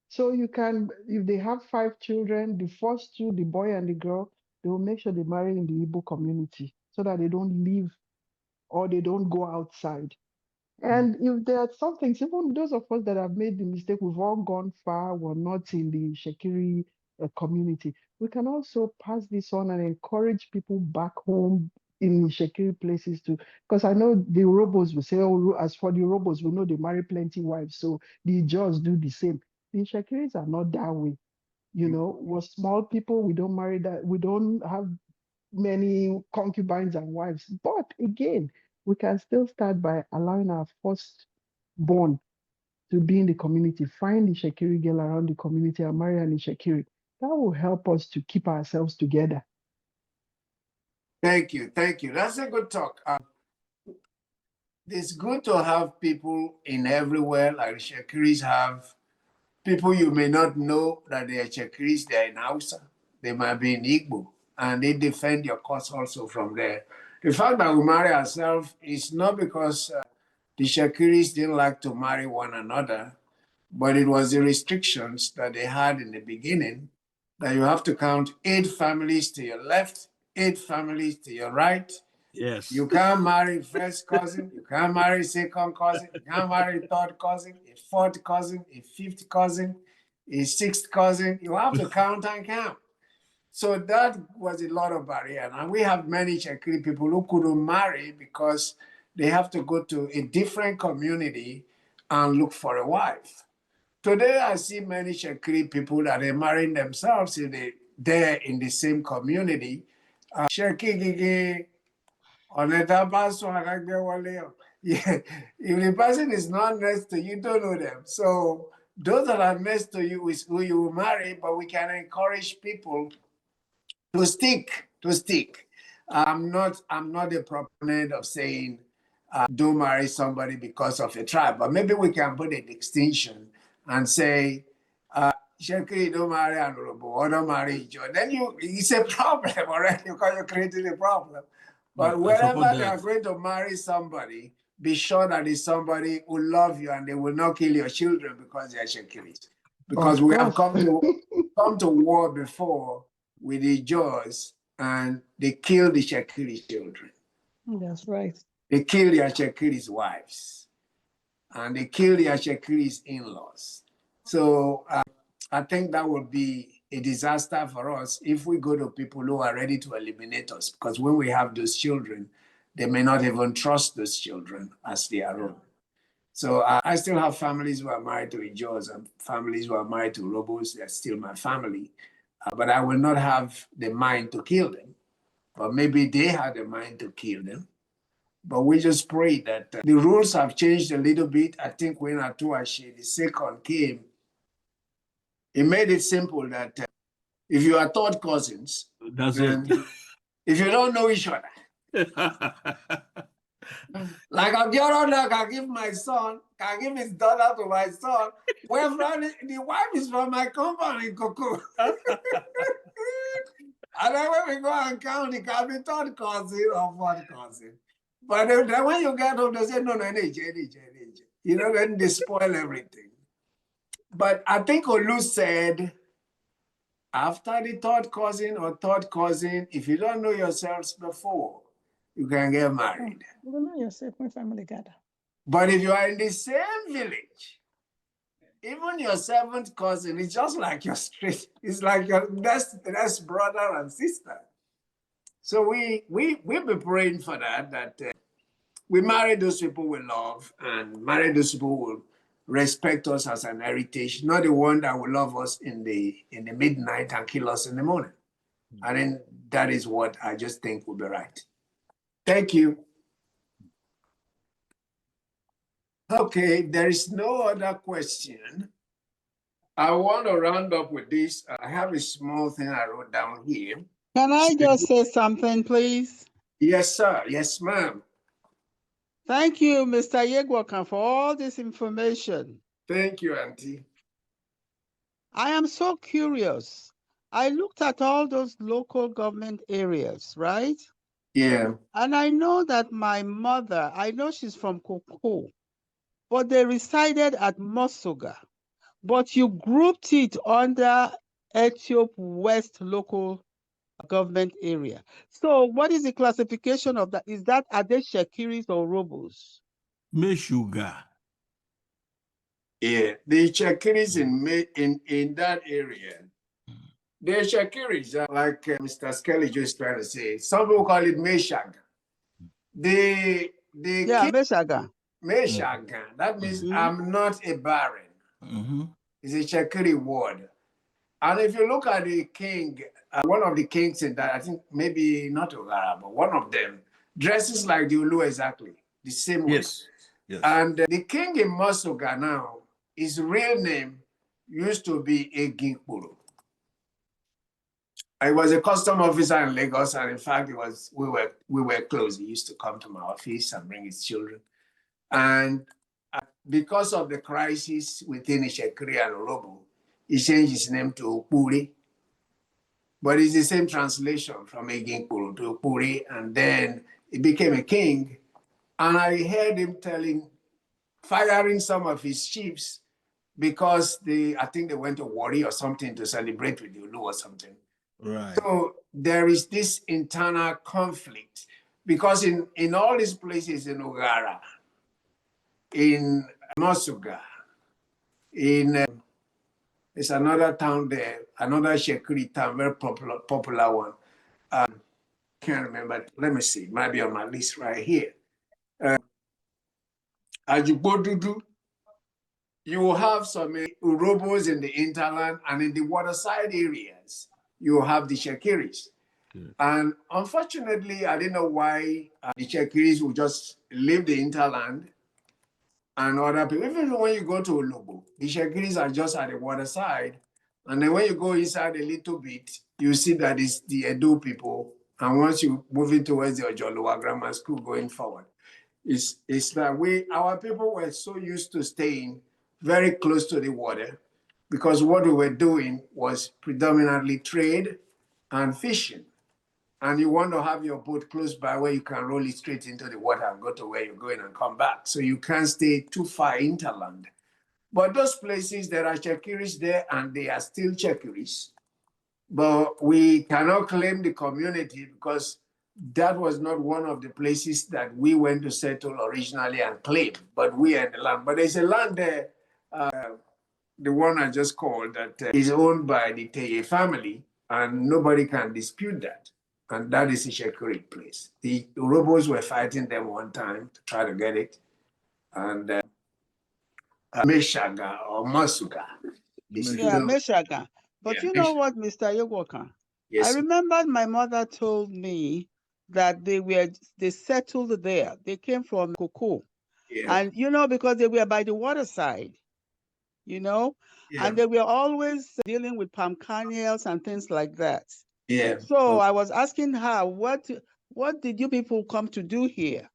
So you can, if they have 5 children, the first 2, the boy and the girl, they will make sure they marry in the Igbo community so that they don't leave or they don't go outside. And if there are some things, even those of us that have made the mistake, we've all gone far, we're not in the Shekiri community, we can also pass this on and encourage people back home in Shekiri places too. Because I know the Robos will say, oh, as for the Robos, we know they marry plenty wives, so the Jaws do the same. The Shekiris are not that way. You know, we're small people, we don't marry that, we don't have many concubines and wives. But again, we can still start by allowing our firstborn to be in the community, find the Shekiri girl around the community and marry an Shekiri. That will help us to keep ourselves together. Thank you. Thank you. That's a good talk. It's good to have people in everywhere, like Shekiris have. People you may not know that they are Shekiris, they're in Hausa, they might be in Igbo, and they defend your cause also from there. The fact that we marry ourselves is not because the Shekiris didn't like to marry one another, but it was the restrictions that they had in the beginning, that you have to count 8 families to your left, 8 families to your right. Yes. You can't marry first cousin, you can't marry second cousin, you can't marry third cousin, a fourth cousin, a fifth cousin, a sixth cousin. You have to count and count. So that was a lot of barrier. And we have many Shekiri people who couldn't marry because they have to go to a different community and look for a wife. Today, I see many Shekiri people that are marrying themselves they're in the same community. Shekiri, yeah, if the person is not next to you, don't know them. So those that are next to you is who you will marry, but we can encourage people to stick. I'm not a proponent of saying don't marry somebody because of a tribe, but maybe we can put a distinction and say Shekiri don't marry Honorable or don't marry Joe. Then it's a problem already because you're creating a problem. But wherever they are going to marry somebody, be sure that it's somebody who love you and they will not kill your children because they are Shekiris. Because we have come to war before with the Jaws and they kill the Shekiri children. That's right. They kill their Shekiri's wives and they kill their Shekiri's in-laws. So I think that would be a disaster for us if we go to people who are ready to eliminate us, because when we have those children, they may not even trust those children as their own. So I still have families who are married to Ijos and families who are married to Robos. They're still my family. But I will not have the mind to kill them. But maybe they had the mind to kill them. But we just pray that the rules have changed a little bit. I think when Atuashi, the second, came, it made it simple that if you are third cousins, that's it. If you don't know each other, like I'm the other can give my son, can give his daughter to my son. Well, the wife is from my company in Coco. And then when we go and count, it can be third cousin or fourth cousin. But then when you get home, they say, no, age. You know, then they spoil everything. But I think Olu said, after the third cousin, if you don't know yourselves before, you can get married. You know yourself when family gather. But if you are in the same village, even your 7th cousin is just like your street. It's like your best brother and sister. So we'll be praying for that we marry those people we love and marry those people who will respect us as an heritage, not the one that will love us in the midnight and kill us in the morning. And then that is what I just think will be right. Thank you. Okay, there is no other question. I want to round up with this. I have a small thing I wrote down here. Can I just say something, please? Yes, sir. Yes, ma'am. Thank you, Mr. Yegwakan, for all this information. Thank you, Auntie. I am so curious. I looked at all those local government areas, right? Yeah. And I know that my mother, I know she's from Koko, but they resided at Mosoga. But you grouped it under Etiop West local government area. So what is the classification of that? Is that, are they Shekiris or Robos? Meshuga. Yeah, the Shekiris in that area. The Shekiris, like Mr. Skelly just trying to say, some people call it Meshag. king Meshaga. Meshagan, that means I'm not a baron. It's a Itsekiri word. And if you look at the king, one of the kings in that, I think maybe not Ogara, but one of them, dresses like the Ulu exactly, the same way. Yes. Yes. And the king in Masoga now, his real name used to be Eginkpuru. I was a custom officer in Lagos, and in fact, we were close. He used to come to my office and bring his children. And because of the crisis within Itsekiri and Orobo, he changed his name to Puri. But it's the same translation from Eginkpuru to Puri, and then he became a king. And I heard him firing some of his chiefs because I think they went to Wari or something to celebrate with the Ulu or something. Right. So there is this internal conflict because in all these places in Ogara, in Masuga, there's another town there, another Itsekiri town, very popular one. Can't remember. Let me see. It might be on my list right here. Ajubodudu. You will have some Urobos in the hinterland, and in the waterside areas, you will have the Itsekiris. And unfortunately, I didn't know why the Itsekiris would just leave the hinterland and other people. Even when you go to Olobo, the Itsekiris are just at the waterside. And then when you go inside a little bit, you see that it's the Edo people. And once you move in towards the Ojolowa Grammar School going forward, it's that our people were so used to staying very close to the water because what we were doing was predominantly trade and fishing. And you want to have your boat close by where you can roll it straight into the water and go to where you're going and come back. So you can't stay too far interland. But those places, there are Itsekiris there and they are still Itsekiris. But we cannot claim the community because that was not one of the places that we went to settle originally and claim, but we are in the land. But there's a land there, the one I just called, that is owned by the Teye family, and nobody can dispute that. And that is a Itsekiri place. The Urobos were fighting them one time to try to get it. And Meshaga or Masuga. Meshaga. But you know what, Mr. Yogwoka? Yes. I remember my mother told me that they settled there. They came from Koko. Yeah. And because they were by the waterside, Yeah. and they were always dealing with palm kernels and things like that. Yeah. So I was asking her, what did you people come to do here?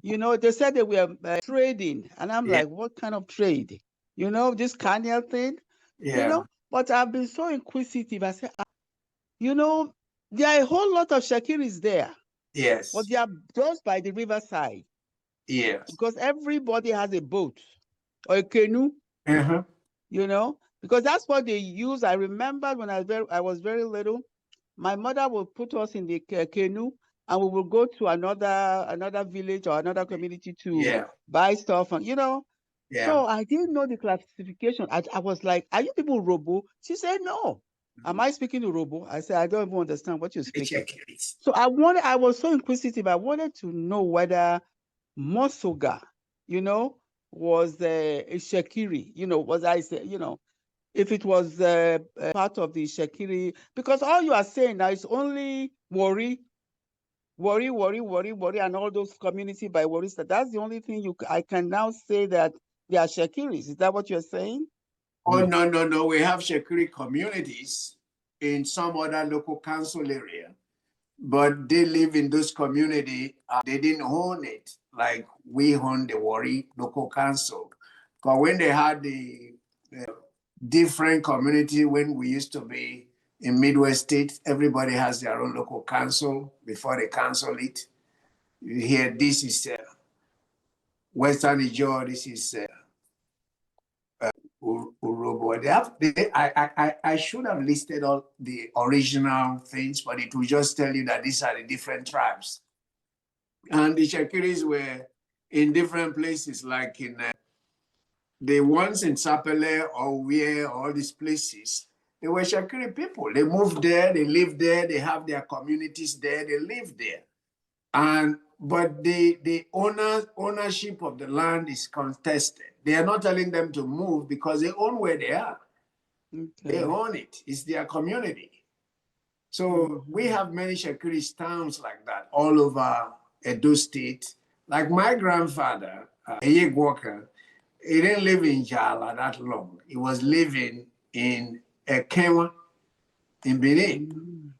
They said they were trading, and I'm like, what kind of trade? This kernel thing. Yeah. But I've been so inquisitive. I said, there are a whole lot of Itsekiris there. Yes. But they are just by the riverside. Yes. Because everybody has a boat or a canoe. Uh-huh. Because that's what they use. I remember when I was very little, my mother would put us in the canoe and we will go to another village or another community to buy stuff. And, so I didn't know the classification. I was like, are you people Robo? She said, no. Am I speaking to Robo? I said, I don't even understand what you're speaking. So I was so inquisitive. I wanted to know whether Mosoga, was a Itsekiri, was I say, if it was part of the Itsekiri, because all you are saying now is only Wari, and all those community by Wari. That's the only thing I can now say that they are Itsekiris. Is that what you're saying? Oh, no. We have Itsekiri communities in some other local council area, but they live in those community. They didn't own it like we own the Wari local council. Because when they had the different community, when we used to be in Midwest State, everybody has their own local council before they council it. You hear this is Western Ijaw, this is Urobo. I should have listed all the original things, but it will just tell you that these are the different tribes. And the Itsekiris were in different places, like in the ones in Sapele or where all these places, they were Itsekiri people. They moved there, they lived there, they have their communities there, they live there. And but the ownership of the land is contested. They are not telling them to move because they own where they are. They Okay. own it. It's their community. So we have many Shakiris towns like that all over Edo State. Like my grandfather, Eyeg Walker, he didn't live in Jala that long. He was living in Ekenwa in Benin. Mm.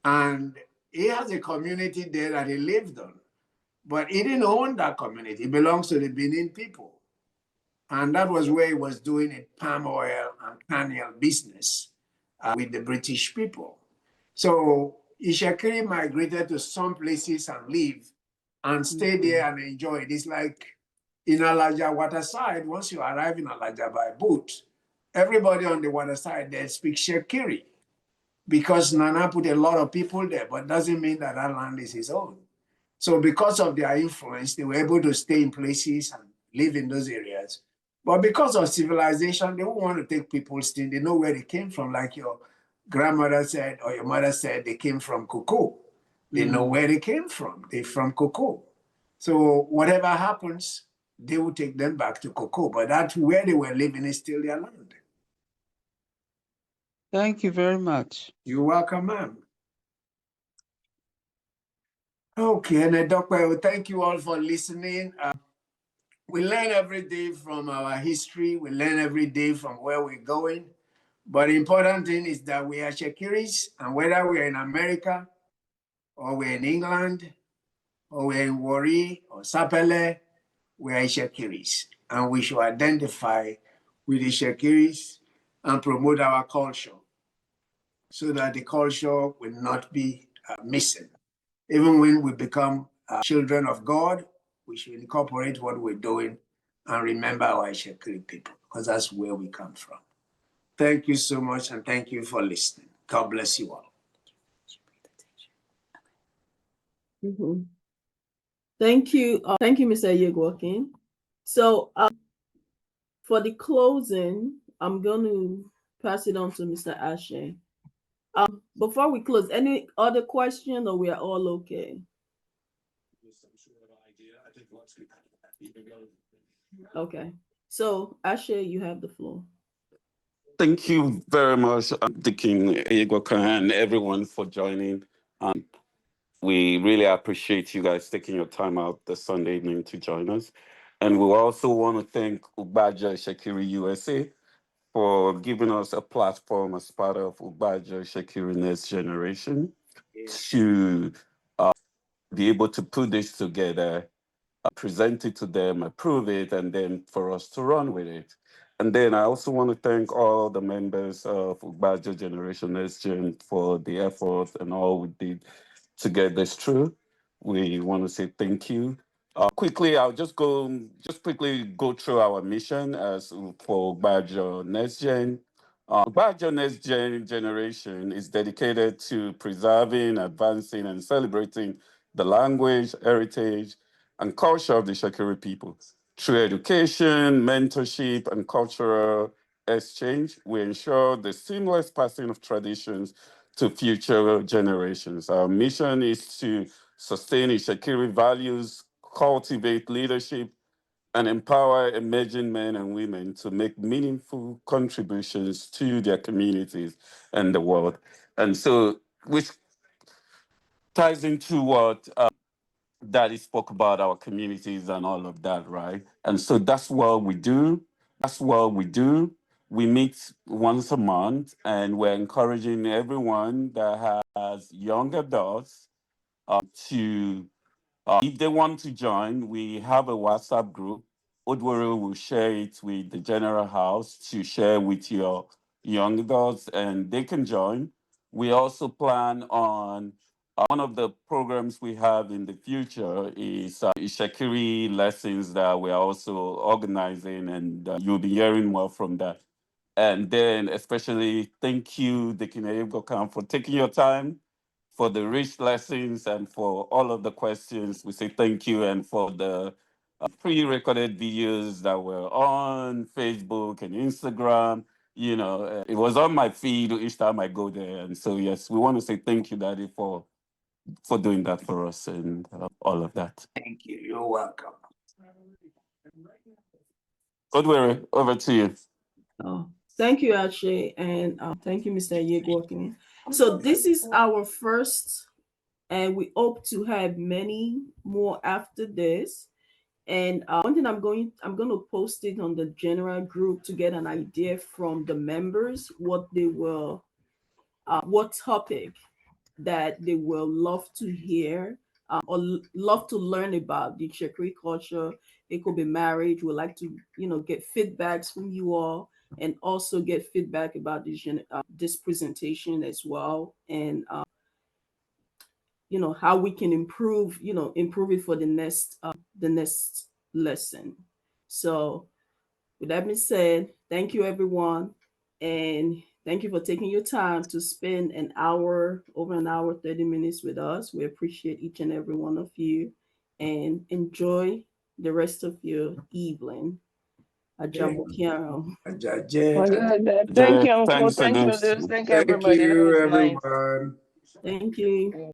And he has a community there that he lived on. But he didn't own that community. It belongs to the Benin people. And that was where he was doing a palm oil and canal business with the British people. So Ishakiri migrated to some places and live and stay there and enjoy it. It's like in Alaja waterside, once you arrive in Alaja by boat, everybody on the waterside they speak Shakiri because Nana put a lot of people there, but doesn't mean that that land is his own. So because of their influence, they were able to stay in places and live in those areas. But because of civilization, they won't want to take people's things. They know where they came from, like your grandmother said or your mother said they came from Cocoa. They know where they came from. They're from Cocoa. So whatever happens, they will take them back to Cocoa. But that's where they were living is still their land. Thank you very much. You're welcome, ma'am. Okay, and Dr. Thank you all for listening. We learn every day from our history. We learn every day from where we're going. But the important thing is that we are Shakiris, and whether we're in America, or we're in England, or we're in Wari or Sapele, we are Shakiris. And we should identify with the Shakiris and promote our culture so that the culture will not be missing. Even when we become children of God, we should incorporate what we're doing and remember our Shekiri people, because that's where we come from. Thank you so much, and thank you for listening. God bless you all. Thank you, Mr. Yegwokin. So for the closing, I'm going to pass it on to Mr. Ashe. Before we close, any other question, or we are all okay? Okay. So Ashe, you have the floor. Thank you very much, Deacon Eyegoka, and everyone for joining. We really appreciate you guys taking your time out this Sunday evening to join us. And we also want to thank Ubaja Shakiri USA for giving us a platform as part of Ubaja Shakiri Next Generation to be able to put this together, present it to them, approve it, and then for us to run with it. And then I also want to thank all the members of Ubaja Generation Next Gen for the effort and all we did to get this through. We want to say thank you. Quickly, I'll just quickly go through our mission as for Ubaja Next Gen. Ubaja Next Generation is dedicated to preserving, advancing, and celebrating the language, heritage, and culture of the Shakiri people. Through education, mentorship, and cultural exchange, we ensure the seamless passing of traditions to future generations. Our mission is to sustain Shakiri values, cultivate leadership, and empower emerging men and women to make meaningful contributions to their communities and the world. And so, which ties into what Daddy spoke about our communities and all of that, right? And so that's what we do. That's what we do. We meet once a month, and we're encouraging everyone that has young adults to if they want to join, we have a WhatsApp group. Odworo will share it with the general house to share with your young adults, and they can join. We also plan on one of the programs we have in the future is Shakiri lessons that we are also organizing, and you'll be hearing more from that. And then, especially, thank you, Dikine Gokan, for taking your time for the rich lessons and for all of the questions. We say thank you, and for the pre-recorded videos that were on Facebook and Instagram. It was on my feed each time I go there. And so, yes, we want to say thank you, Daddy, for for doing that for us and all of that. Thank you. You're welcome. Godwere, over to you. Oh, thank you, Ache, and thank you, Mr. Yegwokin. So this is our first, and we hope to have many more after this. And one thing I'm going to post it on the general group to get an idea from the members what they will, what topic that they will love to hear or love to learn about the Itsekiri culture. It could be marriage. We'd like to, get feedbacks from you all, and also get feedback about this presentation as well, and how we can improve it for the next lesson. So with that being said, thank you everyone, and thank you for taking your time to spend over an hour 30 minutes with us. We appreciate each and every one of you, and enjoy the rest of your evening. Ajamukiaro. Thank you, Uncle. Thanks Thank you, again. Liz. Thank Thank everybody. That you, was nice. everyone. Thank you.